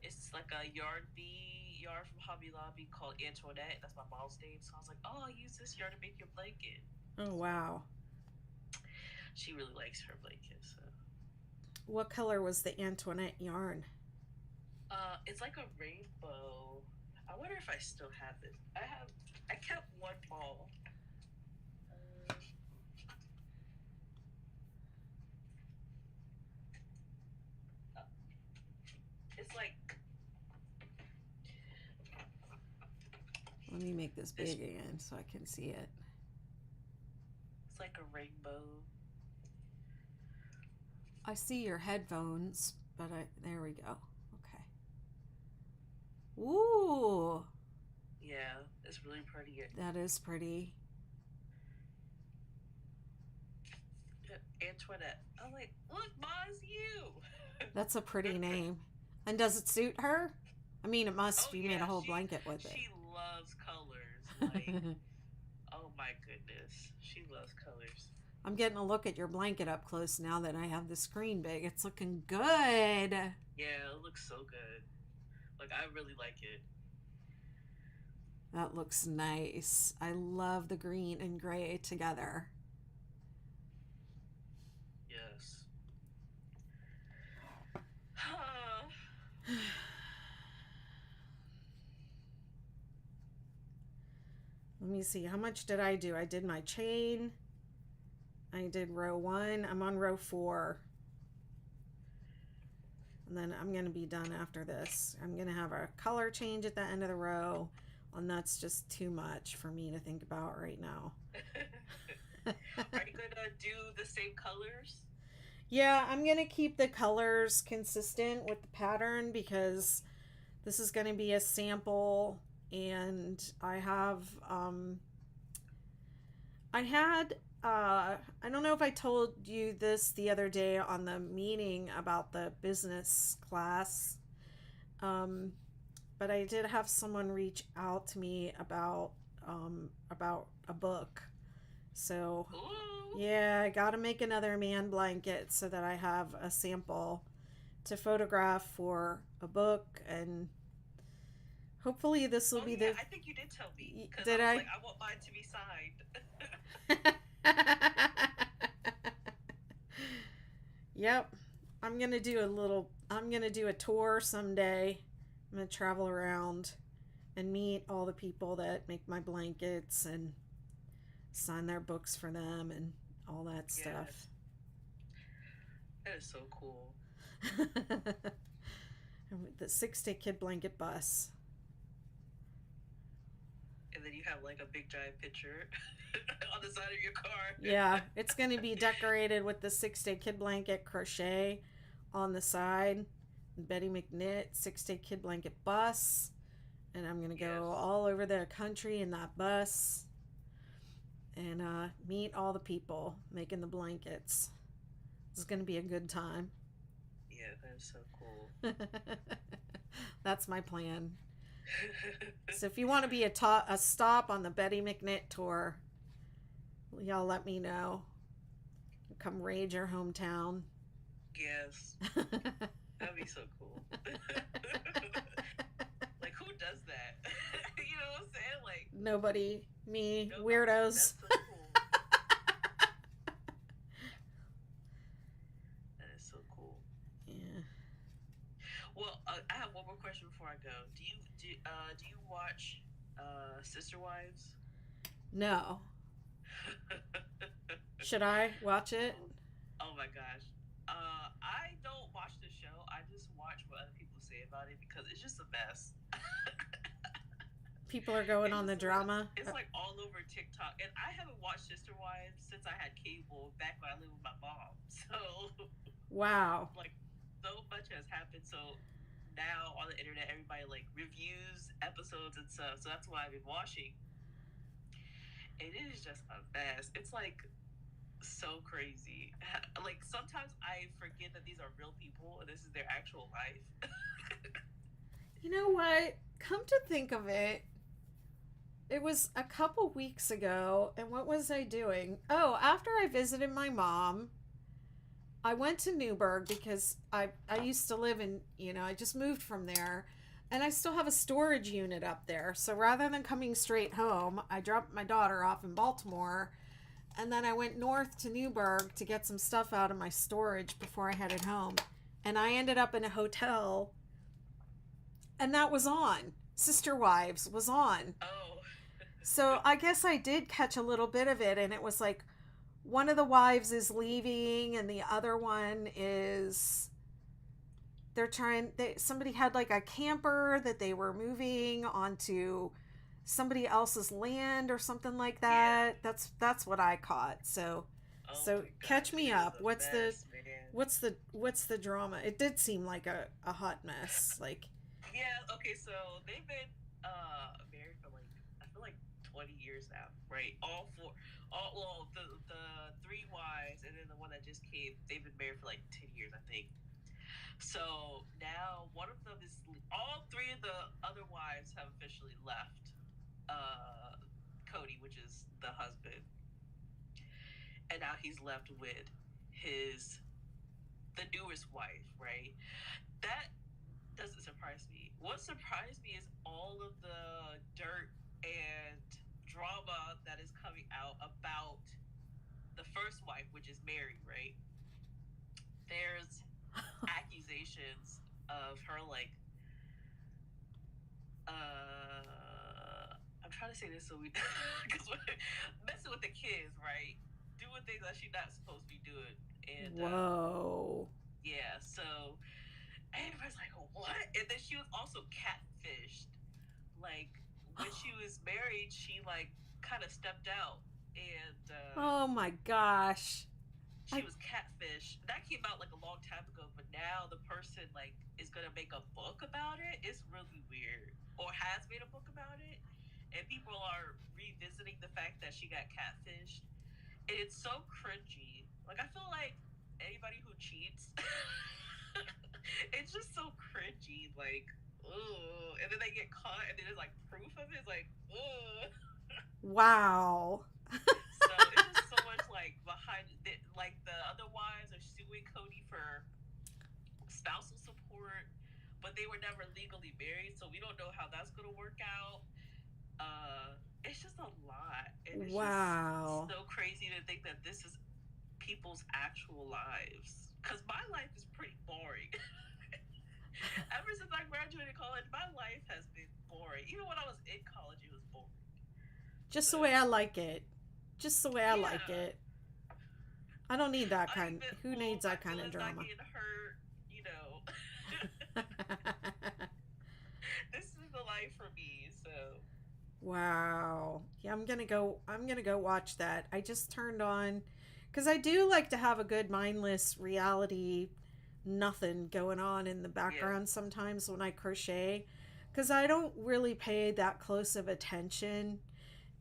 B: it's like a yarn bee yarn from Hobby Lobby called Antoinette. That's my mom's name. So I was like, oh, I'll use this yarn to make your blanket.
A: Oh wow.
B: She really likes her blanket. So
A: What color was the Antoinette yarn?
B: it's like a rainbow. I wonder if I still have it. I kept one ball. Uh, it's like
A: Let me make this
B: this.
A: big again so I can see it.
B: It's like a rainbow.
A: I see your headphones, but there we go. Okay. Ooh,
B: Yeah, it's really pretty.
A: that is pretty.
B: Antoinette. I'm like, look, Ma's you.
A: That's a pretty name. And does it suit her? I mean, it must.
B: Oh
A: You made
B: yeah,
A: a whole
B: she
A: blanket with it.
B: she loves colors. Like, oh my goodness, she loves colors.
A: I'm getting a look at your blanket up close now that I have the screen big. It's looking good.
B: Yeah, it looks so good. Like, I really like it.
A: That looks nice. I love the green and gray together.
B: Yes.
A: Let me see. How much did I do? I did my chain. I did row 1. I'm on row 4. And then I'm going to be done after this. I'm going to have a color change at the end of the row. And that's just too much for me to think about right now.
B: Are you gonna do the same colors?
A: Yeah, I'm going to keep the colors consistent with the pattern because this is going to be a sample, and I have I don't know if I told you this the other day on the meeting about the business class, but I did have someone reach out to me about a book. So
B: Ooh.
A: yeah, I got to make another man blanket so that I have a sample to photograph for a book, and hopefully this will
B: Oh
A: be
B: yeah,
A: the.
B: I think you did tell me because
A: Did
B: I was
A: I?
B: like, I want mine to be signed.
A: Yep. I'm gonna do a tour someday. I'm gonna travel around and meet all the people that make my blankets and sign their books for them and all that stuff.
B: Yes, that is so cool.
A: The 6-day kid blanket bus.
B: And then you have like a big giant picture on the side of your car.
A: Yeah, it's going to be decorated with the 6-day kid blanket crochet on the side. Betty McKnit 6-day kid blanket bus. And I'm going to go
B: Yes.
A: all over the country in that bus and meet all the people making the blankets. This is going to be a good time.
B: Yeah, that is so cool.
A: That's my plan. So if you want to be a stop on the Betty McKnit tour, y'all let me know. Come raid your hometown.
B: Yes, that'd be so cool. Like, who does that? You know what I'm saying? Like,
A: Nobody, me,
B: nobody.
A: weirdos.
B: That's so cool. That is so cool.
A: Yeah.
B: Well, I have one more question before I go. Do you watch Sister Wives?
A: No. Should I watch it?
B: Oh my gosh. I don't watch the show. I just watch what other people say about it because it's just a mess.
A: People are going on the drama.
B: It's like all over TikTok, and I haven't watched Sister Wives since I had cable back when I lived with my mom. So,
A: Wow.
B: like, so much has happened. So now on the internet, everybody like reviews episodes and stuff. So that's what I've been watching. And it is just a mess. It's like so crazy. Like sometimes I forget that these are real people and this is their actual life.
A: You know what? Come to think of it, it was a couple weeks ago, and what was I doing? Oh, after I visited my mom, I went to Newburgh because I used to live in, I just moved from there, and I still have a storage unit up there. So rather than coming straight home, I dropped my daughter off in Baltimore, and then I went north to Newburgh to get some stuff out of my storage before I headed home. And I ended up in a hotel, and that was on. Sister Wives was on.
B: Oh.
A: So I guess I did catch a little bit of it, and it was like one of the wives is leaving, and the other one is somebody had like a camper that they were moving onto somebody else's land or something like that.
B: Yeah.
A: That's what I caught. So
B: Oh
A: catch me up. What's
B: mess,
A: what's the drama? It did seem like a hot mess. Like,
B: yeah, okay, so they've been married for like I feel like 20 years now, right? The three wives and then the one that just came, they've been married for like 10 years, I think. So now one of them is all three of the other wives have officially left which is the husband, and now he's left with the newest wife, right? That doesn't surprise me. What surprised me is all of the dirt and drama that is coming out about the first wife, which is Mary, right? There's accusations of her like I'm trying to say this so we because we're messing with the kids, right? Doing things that she's not supposed to be doing. And
A: Whoa.
B: yeah, so everybody's like, what? And then she was also catfished. Like when she was married, she like kind of stepped out and
A: Oh my gosh.
B: she was catfish. That came out like a long time ago, but now the person like is gonna make a book about it. It's really weird, or has made a book about it, and people are revisiting the fact that she got catfished. And it's so cringy. Like I feel like anybody who cheats, it's just so cringy. Like, ugh. And then they get caught, and then there's like proof of it. It's like, ugh.
A: Wow.
B: So it's just so much like behind it. Like the other wives are suing Cody for spousal support, but they were never legally married, so we don't know how that's gonna work out. It's just a lot, and it's
A: Wow.
B: just so crazy to think that this is people's actual lives. Because my life is pretty boring. Ever since I graduated college, my life has been boring. Even when I was in college, it was boring.
A: Just the way I like it. Just the way I like
B: Yeah.
A: it. I don't need that
B: I
A: kind.
B: even
A: Who
B: well,
A: needs
B: my
A: that kind of
B: feelings not
A: drama?
B: getting hurt, you know. This is the life for me, so
A: Wow. Yeah, I'm gonna go watch that. I just turned on because I do like to have a good mindless reality nothing going on in the
B: yeah.
A: background sometimes when I crochet because I don't really pay that close of attention.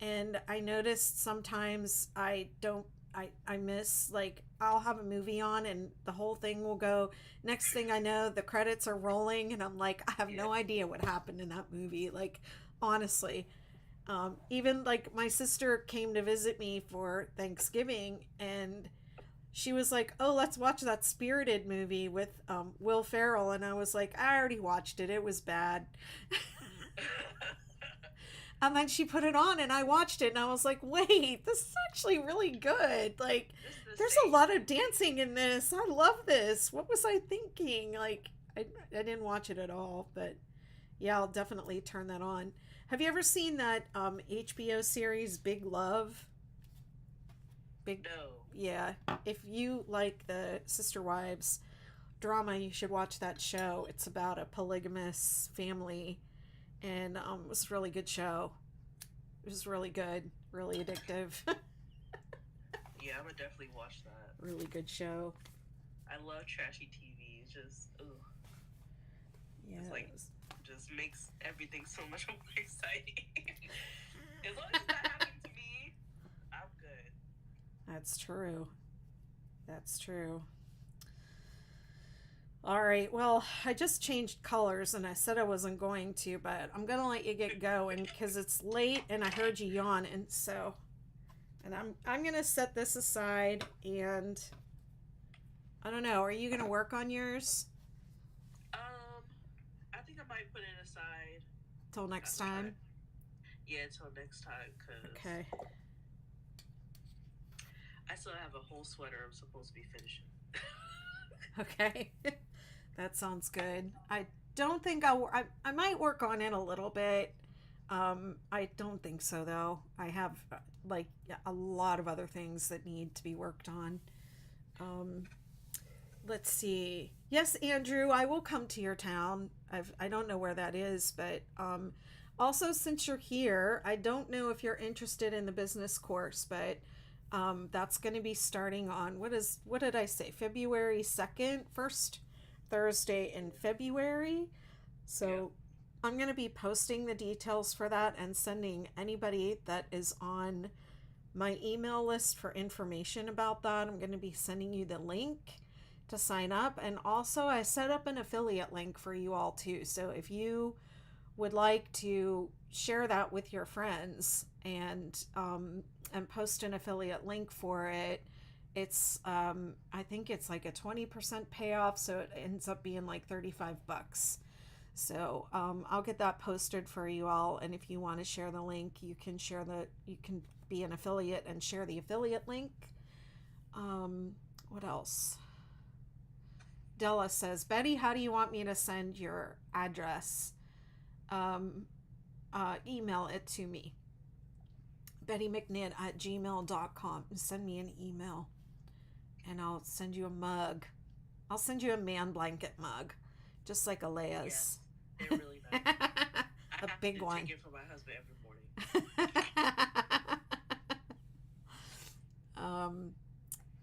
A: And I noticed sometimes I miss, like, I'll have a movie on and the whole thing will go, next thing I know the credits are rolling and I'm like, I have
B: Yeah.
A: no idea what happened in that movie, like, honestly. Even like my sister came to visit me for Thanksgiving and she was like, oh, let's watch that Spirited movie with Will Ferrell, and I was like, I already watched it, it was bad. And then she put it on and I watched it and I was like, wait, this is actually really good. Like,
B: This is the
A: there's a
B: same.
A: lot of dancing in this. I love this. What was I thinking? Like, I didn't watch it at all, but yeah, I'll definitely turn that on. Have you ever seen that HBO series Big Love? Big,
B: No.
A: yeah. If you like the Sister Wives drama, you should watch that show. It's about a polygamous family, and it was a really good show. It was really good, really addictive.
B: Yeah, I'm gonna definitely watch that.
A: Really good show.
B: I love trashy TV. It's just, ugh.
A: Yeah.
B: It's like, just makes everything so much more exciting. As long as it's not happening to me, I'm good.
A: That's true. That's true. All right. Well, I just changed colors and I said I wasn't going to, but I'm going to let you get going because it's late and I heard you yawn, and so and I'm going to set this aside, and I don't know, are you going to work on yours
B: I think I might put it aside.
A: till next time?
B: Yeah, until next time, because
A: Okay.
B: I still have a whole sweater I'm supposed to be finishing.
A: Okay. That sounds good. I don't think I might work on it a little bit. I don't think so though. I have like a lot of other things that need to be worked on. Um, let's see. Yes, Andrew, I will come to your town. I don't know where that is, but also since you're here, I don't know if you're interested in the business course, but that's going to be starting on what did I say? February 2nd, first Thursday in February. So
B: Yeah.
A: I'm going to be posting the details for that and sending anybody that is on my email list for information about that. I'm going to be sending you the link to sign up. And also, I set up an affiliate link for you all too. So if you would like to share that with your friends and post an affiliate link for it. It's I think it's like a 20% payoff, so it ends up being like $35. So I'll get that posted for you all, and if you want to share the link, you can be an affiliate and share the affiliate link. What else? Della says, Betty, how do you want me to send your address? Email it to me. BettyMcNitt@gmail.com. Send me an email and I'll send you a mug. I'll send you a Man Blanket mug, just like Alea's.
B: Yes, they're really nice.
A: A big one. I
B: take it for my husband every morning.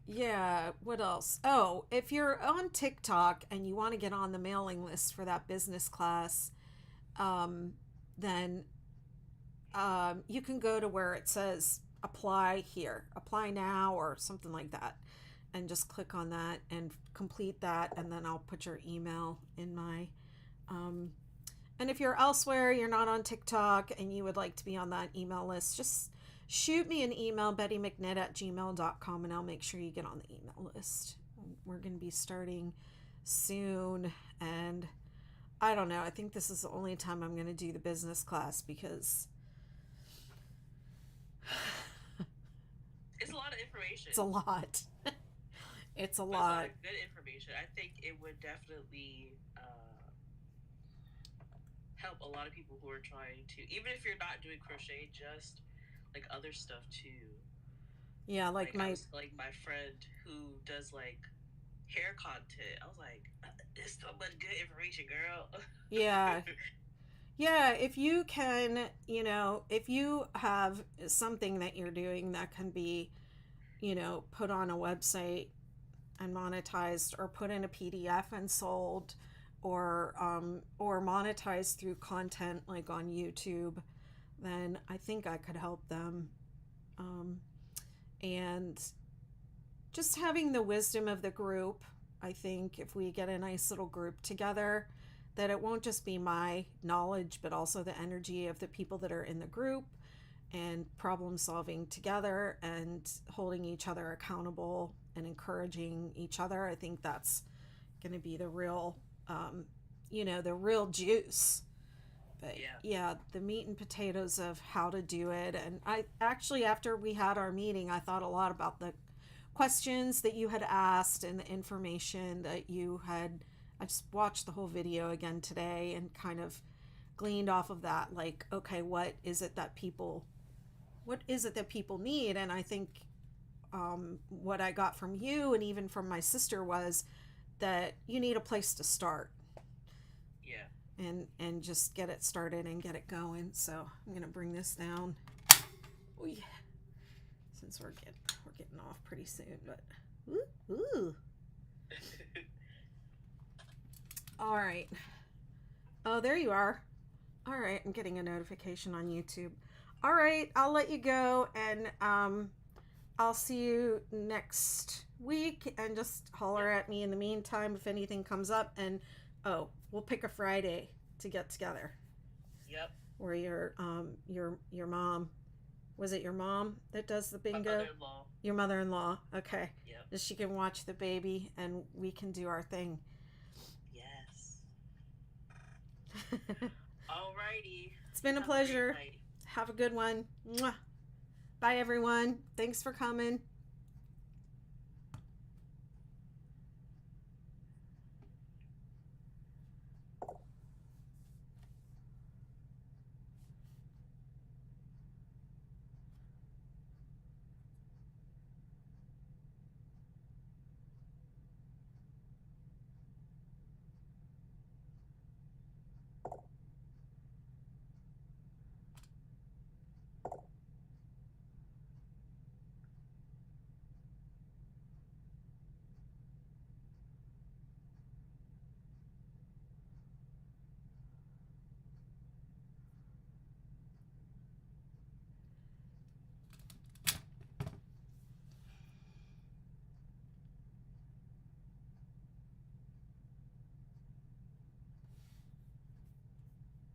A: Yeah, what else? Oh, if you're on TikTok and you want to get on the mailing list for that business class, then you can go to where it says apply here, apply now, or something like that, and just click on that and complete that, and then I'll put your email in my and if you're elsewhere, you're not on TikTok and you would like to be on that email list, just shoot me an email, bettymcnitt@gmail.com, and I'll make sure you get on the email list. We're going to be starting soon, and I don't know, I think this is the only time I'm going to do the business class because
B: it's a lot of information.
A: It's a lot. It's a lot.
B: It's a lot of good information. I think it would definitely help a lot of people who are trying to, even if you're not doing crochet, just like other stuff too.
A: Yeah, like my
B: friend who does like hair content. I was like, there's so much good information, girl.
A: Yeah. Yeah, if you can, if you have something that you're doing that can be, put on a website and monetized, or put in a PDF and sold, or monetized through content like on YouTube, then I think I could help them. And just having the wisdom of the group, I think if we get a nice little group together, that it won't just be my knowledge, but also the energy of the people that are in the group, and problem solving together and holding each other accountable and encouraging each other. I think that's going to be the real, the real juice. But yeah, the meat and potatoes of how to do it. And I actually, after we had our meeting, I thought a lot about the questions that you had asked and the information that you had. I just watched the whole video again today and kind of gleaned off of that, like, okay, what is it that people need? And I think what I got from you and even from my sister was that you need a place to start. Yeah. And just get it started and get it going. So I'm gonna bring this down. Oh yeah. Since we're getting off pretty soon, but ooh. All right. Oh, there you are. All right, I'm getting a notification on YouTube. All right, I'll let you go, and I'll see you next week, and just holler at me in the meantime if anything comes up. And we'll pick a Friday to get together.
B: Yep.
A: Where your mom, was it your mom that does the bingo?
B: My mother-in-law.
A: Your mother-in-law. Okay.
B: Yep.
A: She can watch the baby and we can do our thing.
B: Yes. Alrighty.
A: It's been a pleasure. Have a good one. Mwah. Bye everyone. Thanks for coming.